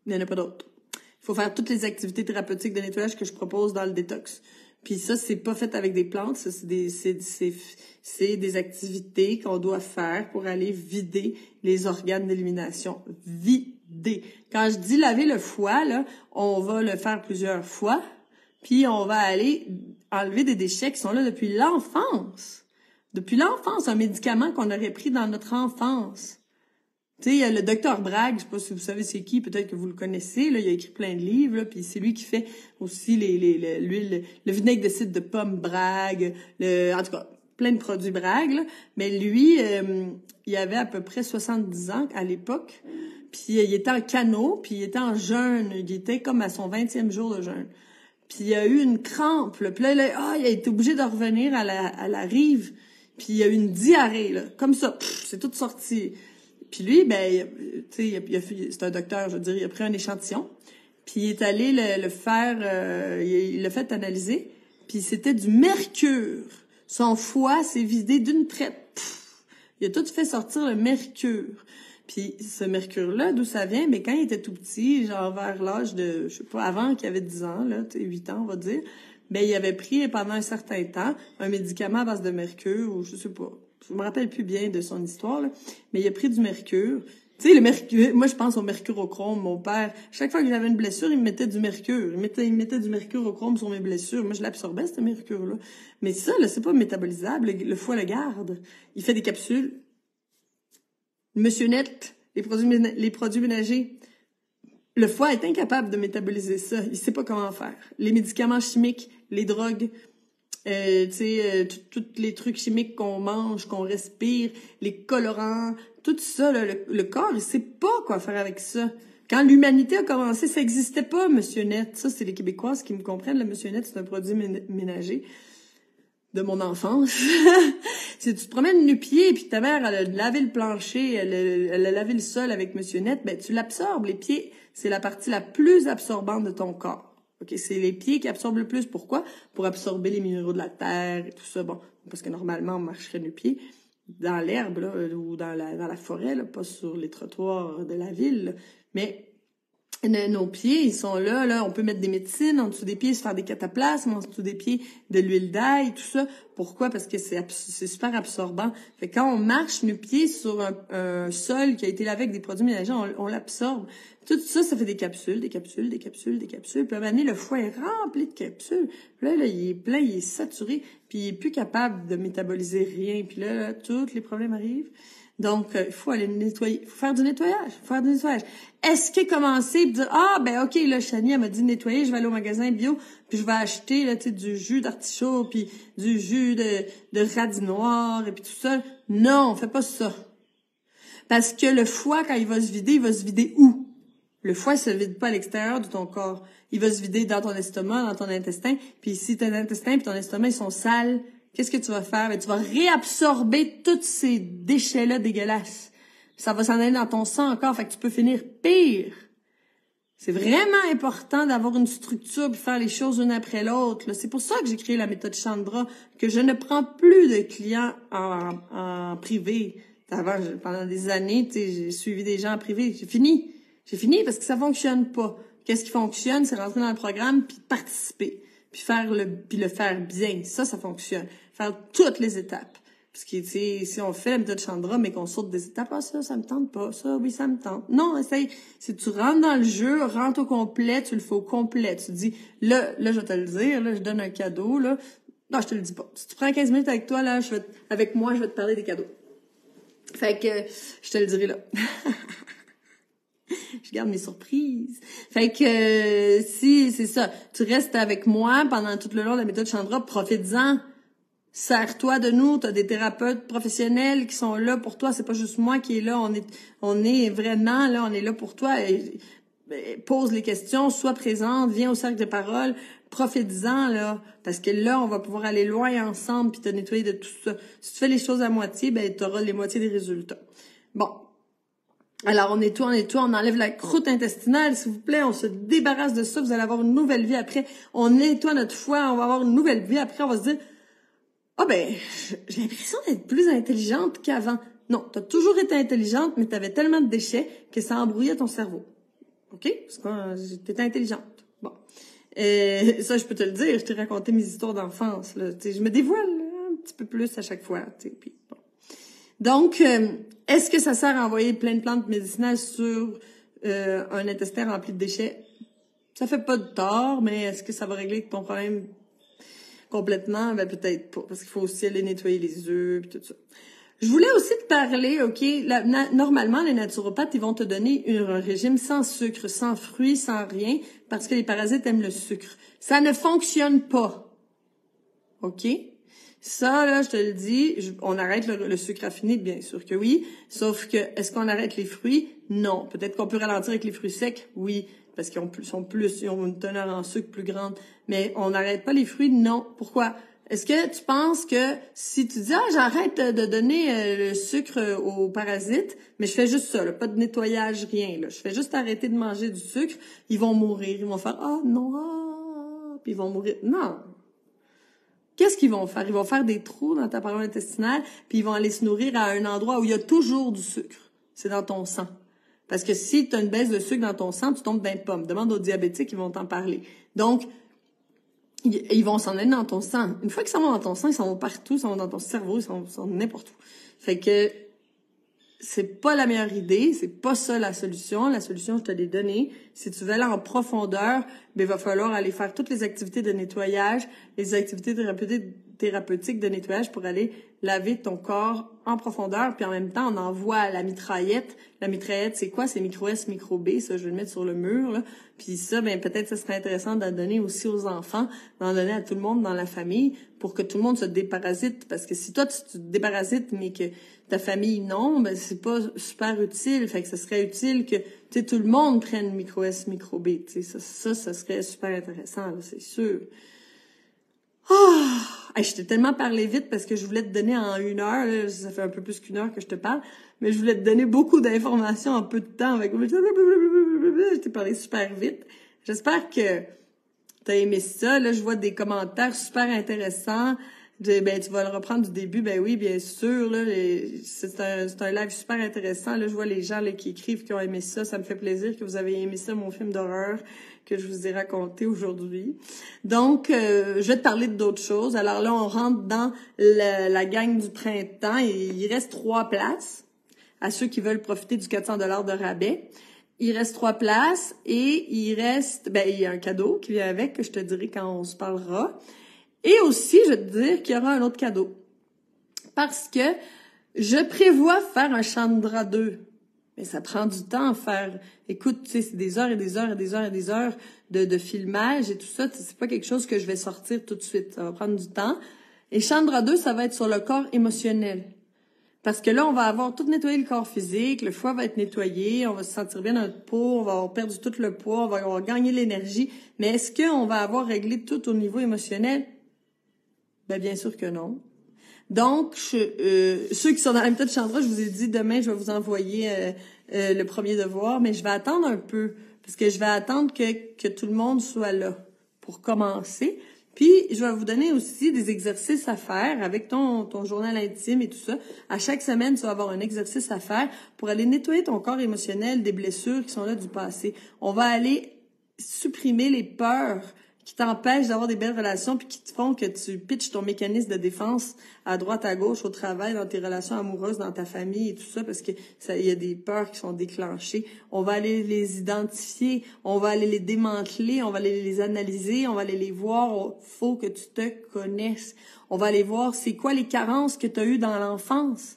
Il n'y en a pas d'autres. Il faut faire toutes les activités thérapeutiques de nettoyage que je propose dans le détox. Puis ça, c'est pas fait avec des plantes, ça, c'est des activités qu'on doit faire pour aller vider les organes d'élimination. Vider. Quand je dis laver le foie, là, on va le faire plusieurs fois, puis on va aller enlever des déchets qui sont là depuis l'enfance. Depuis l'enfance, un médicament qu'on aurait pris dans notre enfance. Tu sais, il y a le docteur Bragg, je sais pas si vous savez c'est qui, peut-être que vous le connaissez, là, il a écrit plein de livres, là, puis c'est lui qui fait aussi l'huile, le vinaigre de cidre de pomme Bragg, en tout cas, plein de produits Bragg, là. Mais lui, il avait à peu près 70 ans à l'époque, puis il était en canot, puis il était en jeûne, il était comme à son 20e jour de jeûne. Puis il a eu une crampe, là, puis là, il a été obligé de revenir à la rive, puis il a eu une diarrhée, là, comme ça, c'est tout sorti. Puis lui, ben, tu sais, c'est un docteur, je veux dire, il a pris un échantillon, puis il est allé le faire, il l'a fait analyser, puis c'était du mercure. Son foie s'est vidé d'une traite. Il a tout fait sortir le mercure. Puis ce mercure-là, d'où ça vient? Mais quand il était tout petit, genre vers l'âge de, je sais pas, avant qu'il avait 10 ans, là, 8 ans, on va dire, ben il avait pris pendant un certain temps un médicament à base de mercure, ou je sais pas. Je me rappelle plus bien de son histoire, là, mais il a pris du mercure, Tu sais, le mercure, moi je pense au mercurochrome, mon père, chaque fois que j'avais une blessure, il me mettait du mercure. Il mettait du mercurochrome sur mes blessures. Moi je l'absorbais, ce mercure-là. Mais ça, là, c'est pas métabolisable. Le foie le garde. Il fait des capsules. Monsieur Net, les produits ménagers. Le foie est incapable de métaboliser ça. Il sait pas comment faire. Les médicaments chimiques, les drogues, tous les trucs chimiques qu'on mange, qu'on respire, les colorants, tout ça, là, le corps, il sait pas quoi faire avec ça. Quand l'humanité a commencé, ça existait pas, Monsieur Net. Ça, c'est les Québécoises qui me comprennent. Le Monsieur Net, c'est un produit ménager de mon enfance. Si tu te promènes nu-pied, puis ta mère, elle a lavé le plancher, elle a lavé le sol avec Monsieur Net, ben tu l'absorbes. Les pieds, c'est la partie la plus absorbante de ton corps. OK, c'est les pieds qui absorbent le plus. Pourquoi? Pour absorber les minéraux de la terre et tout ça. Bon, parce que normalement, on marcherait nu-pied dans l'herbe, là, ou dans la forêt, là, pas sur les trottoirs de la ville, là. Mais nos pieds, ils sont là, on peut mettre des médecines en dessous des pieds, se faire des cataplasmes en dessous des pieds, de l'huile d'ail, tout ça. Pourquoi? Parce que c'est super absorbant. Fait que quand on marche nu-pied sur un sol qui a été lavé avec des produits ménagers, on l'absorbe. Tout ça, ça fait des capsules, des capsules, des capsules, des capsules. Puis à un moment donné, le foie est rempli de capsules. Puis là, il est plein, il est saturé, puis il est plus capable de métaboliser rien. Puis là, tous les problèmes arrivent. Donc, il faut aller nettoyer. Il faut faire du nettoyage. Est-ce qu'il a commencé et dire, ben OK, là, Chanie, elle m'a dit de nettoyer, je vais aller au magasin bio, puis je vais acheter, là, tu sais, du jus d'artichaut, puis du jus de radis noir, et puis tout ça. Non, on fait pas ça. Parce que le foie, quand il va se vider où? Le foie, il se vide pas à l'extérieur de ton corps. Il va se vider dans ton estomac, dans ton intestin. Puis si ton intestin et ton estomac, ils sont sales, qu'est-ce que tu vas faire? Ben, tu vas réabsorber tous ces déchets-là dégueulasses. Ça va s'en aller dans ton sang encore, fait que tu peux finir pire. C'est vraiment important d'avoir une structure puis faire les choses une après l'autre, là. C'est pour ça que j'ai créé la méthode Chandra, que je ne prends plus de clients en privé. Avant, pendant des années, tu sais, j'ai suivi des gens en privé. J'ai fini parce que ça fonctionne pas. Qu'est-ce qui fonctionne? C'est rentrer dans le programme puis participer. Puis le faire bien. Ça fonctionne. Faire toutes les étapes. Parce que, tu sais, si on fait la méthode Chandra, mais qu'on saute des étapes, ça me tente pas. Ça, oui, ça me tente. Non, essaye. Si tu rentres dans le jeu, rentre au complet, tu le fais au complet. Tu dis, là, je vais te le dire, là, je donne un cadeau, là. Non, je te le dis pas. Si tu prends 15 minutes avec toi, là, avec moi, je vais te parler des cadeaux. Fait que, je te le dirai là. Je garde mes surprises. Fait que, si, c'est ça. Tu restes avec moi pendant tout le long de la méthode Chandra, profites-en. Sers-toi de nous, t'as des thérapeutes professionnels qui sont là pour toi, c'est pas juste moi qui est là, on est vraiment là, on est là pour toi. Pose les questions, sois présente, viens au cercle de parole, profites-en là, parce que là, on va pouvoir aller loin ensemble puis te nettoyer de tout ça. Si tu fais les choses à moitié, ben t'auras les moitiés des résultats. Bon. Alors, on nettoie, on enlève la croûte intestinale, s'il vous plaît, on se débarrasse de ça, vous allez avoir une nouvelle vie après. On nettoie notre foie, on va avoir une nouvelle vie après, on va se dire, j'ai l'impression d'être plus intelligente qu'avant. Non, t'as toujours été intelligente, mais t'avais tellement de déchets que ça embrouillait ton cerveau. OK? Parce que t'étais intelligente. Bon. Ça, je peux te le dire, je t'ai raconté mes histoires d'enfance, là. Tu sais, je me dévoile un petit peu plus à chaque fois, tu sais, puis bon. Donc, est-ce que ça sert à envoyer plein de plantes médicinales sur un intestin rempli de déchets? Ça fait pas de tort, mais est-ce que ça va régler ton problème complètement? Ben peut-être pas, parce qu'il faut aussi aller nettoyer les œufs et tout ça. Je voulais aussi te parler, OK, normalement, les naturopathes, ils vont te donner un régime sans sucre, sans fruits, sans rien, parce que les parasites aiment le sucre. Ça ne fonctionne pas. OK? Ça, là, je te le dis, on arrête le sucre raffiné, bien sûr que oui. Sauf que, est-ce qu'on arrête les fruits? Non. Peut-être qu'on peut ralentir avec les fruits secs? Oui. Parce qu'ils ont une teneur en sucre plus grande. Mais on n'arrête pas les fruits? Non. Pourquoi? Est-ce que tu penses que si tu dis, j'arrête de donner le sucre aux parasites, mais je fais juste ça, là, pas de nettoyage, rien, là. Je fais juste arrêter de manger du sucre, ils vont mourir. Ils vont faire, non, puis ils vont mourir. Non. Qu'est-ce qu'ils vont faire? Ils vont faire des trous dans ta paroi intestinale, puis ils vont aller se nourrir à un endroit où il y a toujours du sucre. C'est dans ton sang. Parce que si tu as une baisse de sucre dans ton sang, tu tombes dans les pommes. Demande aux diabétiques, ils vont t'en parler. Donc, ils vont s'en aller dans ton sang. Une fois qu'ils s'en vont dans ton sang, ils s'en vont partout, ils s'en vont dans ton cerveau, ils s'en vont n'importe où. Fait que, c'est pas la meilleure idée, c'est pas ça la solution. La solution, je te l'ai donnée. Si tu veux aller en profondeur, ben, il va falloir aller faire toutes les activités de nettoyage, les activités thérapeutiques de nettoyage pour aller laver ton corps en profondeur. Puis en même temps, on envoie la mitraillette. La mitraillette, c'est quoi? C'est micro S, micro B. Ça, je vais le mettre sur le mur, là. Puis ça, ben, peut-être ça serait intéressant d'en donner aussi aux enfants, d'en donner à tout le monde dans la famille pour que tout le monde se déparasite. Parce que si toi, tu te déparasites, mais que ta famille, non, ben, c'est pas super utile. Fait que ça serait utile que, tu sais, tout le monde prenne micro S, micro B. Tu sais, ça serait super intéressant, là, c'est sûr. Ah! Je t'ai tellement parlé vite parce que je voulais te donner en 1 heure, là, ça fait un peu plus qu'1 heure que je te parle, mais je voulais te donner beaucoup d'informations en peu de temps. Avec... Je t'ai parlé super vite. J'espère que t'as aimé ça. Là, je vois des commentaires super intéressants. Ben, tu vas le reprendre du début. Ben oui, bien sûr. Là, c'est un live super intéressant. Là, je vois les gens là, qui écrivent qui ont aimé ça. Ça me fait plaisir que vous avez aimé ça, mon film d'horreur que je vous ai raconté aujourd'hui. Donc, je vais te parler d'autres choses. Alors là, on rentre dans la gang du printemps et il reste 3 places à ceux qui veulent profiter du 400 $ de rabais. Il reste 3 places et il reste, ben, il y a un cadeau qui vient avec que je te dirai quand on se parlera. Et aussi, je vais te dire qu'il y aura un autre cadeau. Parce que je prévois faire un Chandra 2. Mais ça prend du temps à faire. Écoute, tu sais, c'est des heures et des heures et des heures et des heures de filmage et tout ça. C'est pas quelque chose que je vais sortir tout de suite. Ça va prendre du temps. Et Chandra 2, ça va être sur le corps émotionnel. Parce que là, on va avoir tout nettoyé le corps physique, le foie va être nettoyé, on va se sentir bien dans notre peau, on va avoir perdu tout le poids, on va avoir gagné l'énergie. Mais est-ce qu'on va avoir réglé tout au niveau émotionnel? Ben, bien sûr que non. Donc, ceux qui sont dans la méthode Chandra, je vous ai dit, demain, je vais vous envoyer le premier devoir, mais je vais attendre un peu, parce que je vais attendre que tout le monde soit là pour commencer. Puis, je vais vous donner aussi des exercices à faire avec ton journal intime et tout ça. À chaque semaine, tu vas avoir un exercice à faire pour aller nettoyer ton corps émotionnel des blessures qui sont là du passé. On va aller supprimer les peurs qui t'empêchent d'avoir des belles relations puis qui te font que tu pitches ton mécanisme de défense à droite, à gauche, au travail, dans tes relations amoureuses, dans ta famille et tout ça, parce que il y a des peurs qui sont déclenchées. On va aller les identifier, on va aller les démanteler, on va aller les analyser, on va aller les voir. Faut que tu te connaisses. On va aller voir c'est quoi les carences que tu as eues dans l'enfance.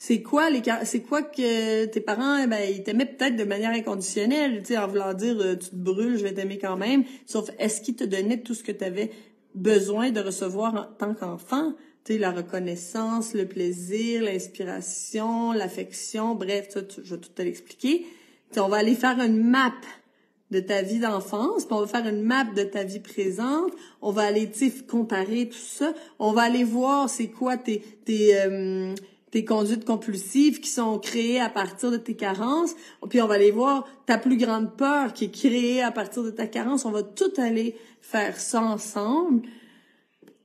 C'est quoi que tes parents, ben, ils t'aimaient peut-être de manière inconditionnelle, tu sais, en voulant dire, tu te brûles, je vais t'aimer quand même. Sauf, est-ce qu'ils te donnaient tout ce que tu avais besoin de recevoir en tant qu'enfant? Tu sais, la reconnaissance, le plaisir, l'inspiration, l'affection, bref, ça, je vais tout te l'expliquer. Tu sais, on va aller faire une map de ta vie d'enfance, puis on va faire une map de ta vie présente, on va aller, tu sais, comparer tout ça, on va aller voir c'est quoi tes conduites compulsives qui sont créées à partir de tes carences. Puis on va aller voir ta plus grande peur qui est créée à partir de ta carence. On va tout aller faire ça ensemble.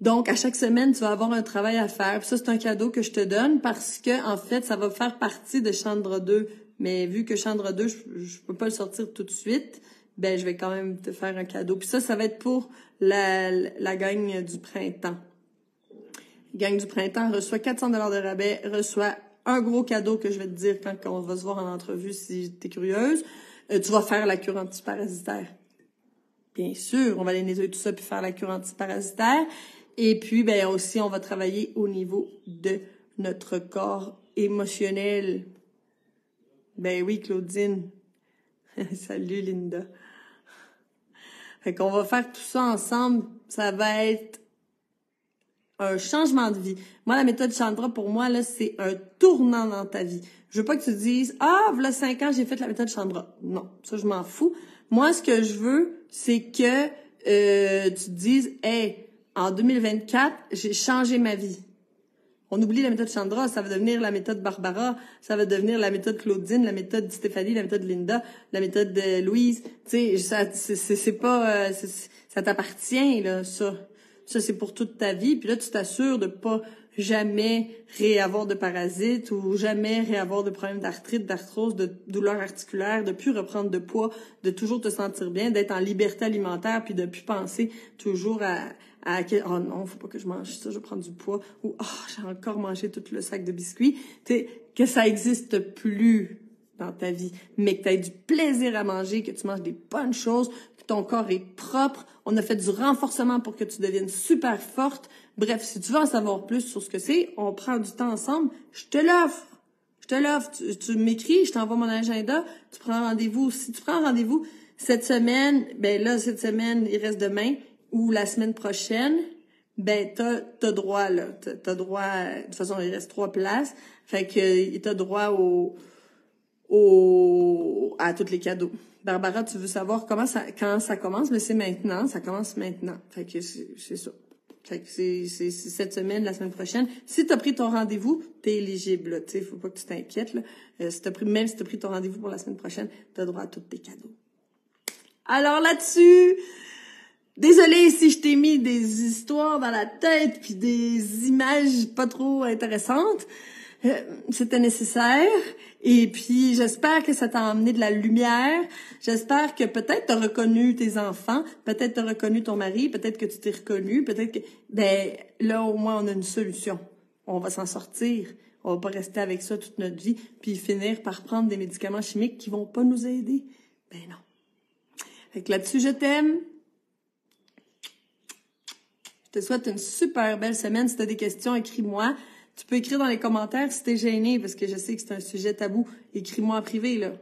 Donc, à chaque semaine, tu vas avoir un travail à faire. Puis ça, c'est un cadeau que je te donne parce que, en fait, ça va faire partie de Chandra 2. Mais vu que Chandra 2, je peux pas le sortir tout de suite, ben, je vais quand même te faire un cadeau. Puis ça va être pour la gang du printemps. Gang du printemps reçoit 400 $ de rabais, reçoit un gros cadeau que je vais te dire quand on va se voir en entrevue si t'es curieuse. Tu vas faire la cure antiparasitaire. Bien sûr, on va aller nettoyer tout ça puis faire la cure antiparasitaire. Et puis, ben aussi, on va travailler au niveau de notre corps émotionnel. Ben oui, Claudine. Salut, Linda. Fait qu'on va faire tout ça ensemble. Ça va être un changement de vie. Moi, la méthode Chandra, pour moi, là, c'est un tournant dans ta vie. Je veux pas que tu dises, voilà 5 ans, j'ai fait la méthode Chandra. Non, ça, je m'en fous. Moi, ce que je veux, c'est que tu te dises, hey, en 2024, j'ai changé ma vie. On oublie la méthode Chandra, ça va devenir la méthode Barbara, ça va devenir la méthode Claudine, la méthode Stéphanie, la méthode Linda, la méthode de Louise. Tu sais, c'est pas, ça t'appartient là, ça. Ça, c'est pour toute ta vie. Puis là, tu t'assures de pas jamais réavoir de parasites ou jamais réavoir de problèmes d'arthrite, d'arthrose, de douleurs articulaires, de plus reprendre de poids, de toujours te sentir bien, d'être en liberté alimentaire, puis de plus penser toujours à oh non, faut pas que je mange ça, je vais prendre du poids, ou oh, j'ai encore mangé tout le sac de biscuits. Que ça existe plus dans ta vie, mais que tu aies du plaisir à manger, que tu manges des bonnes choses, que ton corps est propre. On a fait du renforcement pour que tu deviennes super forte. Bref, si tu veux en savoir plus sur ce que c'est, on prend du temps ensemble. Je te l'offre. Je te l'offre. Tu m'écris, je t'envoie mon agenda. Tu prends un rendez-vous. Si tu prends un rendez-vous cette semaine, ben là, cette semaine, il reste demain, ou la semaine prochaine, ben t'as droit, là. T'as droit, de toute façon, il reste 3 places. Fait que t'as droit à tous les cadeaux. Barbara, tu veux savoir quand ça commence? Mais c'est maintenant, ça commence maintenant. Fait que c'est ça. Fait que c'est cette semaine, la semaine prochaine. Si t'as pris ton rendez-vous, t'es éligible, là. Tu sais, faut pas que tu t'inquiètes, là. Même si t'as pris ton rendez-vous pour la semaine prochaine, t'as droit à tous tes cadeaux. Alors là-dessus, désolée si je t'ai mis des histoires dans la tête puis des images pas trop intéressantes. C'était nécessaire. Et puis, j'espère que ça t'a emmené de la lumière. J'espère que peut-être t'as reconnu tes enfants, peut-être t'as reconnu ton mari, peut-être que tu t'es reconnu, peut-être que, ben, là, au moins, on a une solution. On va s'en sortir. On va pas rester avec ça toute notre vie, puis finir par prendre des médicaments chimiques qui vont pas nous aider. Ben non. Fait que là-dessus, je t'aime. Je te souhaite une super belle semaine. Si t'as des questions, écris-moi. Tu peux écrire dans les commentaires si t'es gêné, parce que je sais que c'est un sujet tabou. Écris-moi en privé, là.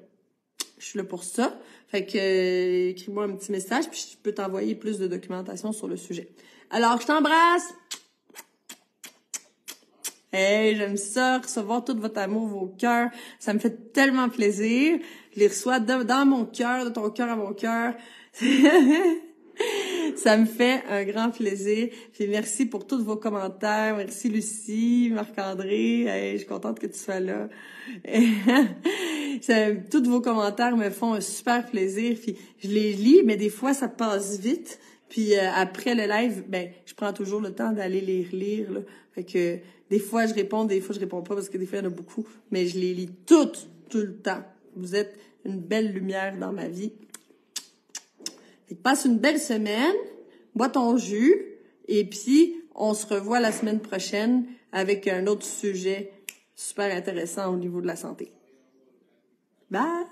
Je suis là pour ça. Fait que écris-moi un petit message, puis je peux t'envoyer plus de documentation sur le sujet. Alors, je t'embrasse! Hey, j'aime ça, recevoir tout votre amour, vos cœurs. Ça me fait tellement plaisir. Je les reçois dans mon cœur, de ton cœur à mon cœur. Ça me fait un grand plaisir. Puis merci pour tous vos commentaires. Merci Lucie, Marc-André. Hey, je suis contente que tu sois là. Tous vos commentaires me font un super plaisir. Puis je les lis, mais des fois ça passe vite. Puis après le live, ben je prends toujours le temps d'aller les relire, là. Fait que des fois je réponds, des fois je réponds pas parce que des fois il y en a beaucoup, mais je les lis toutes, tout le temps. Vous êtes une belle lumière dans ma vie. Fait que passe une belle semaine, bois ton jus, et puis on se revoit la semaine prochaine avec un autre sujet super intéressant au niveau de la santé. Bye!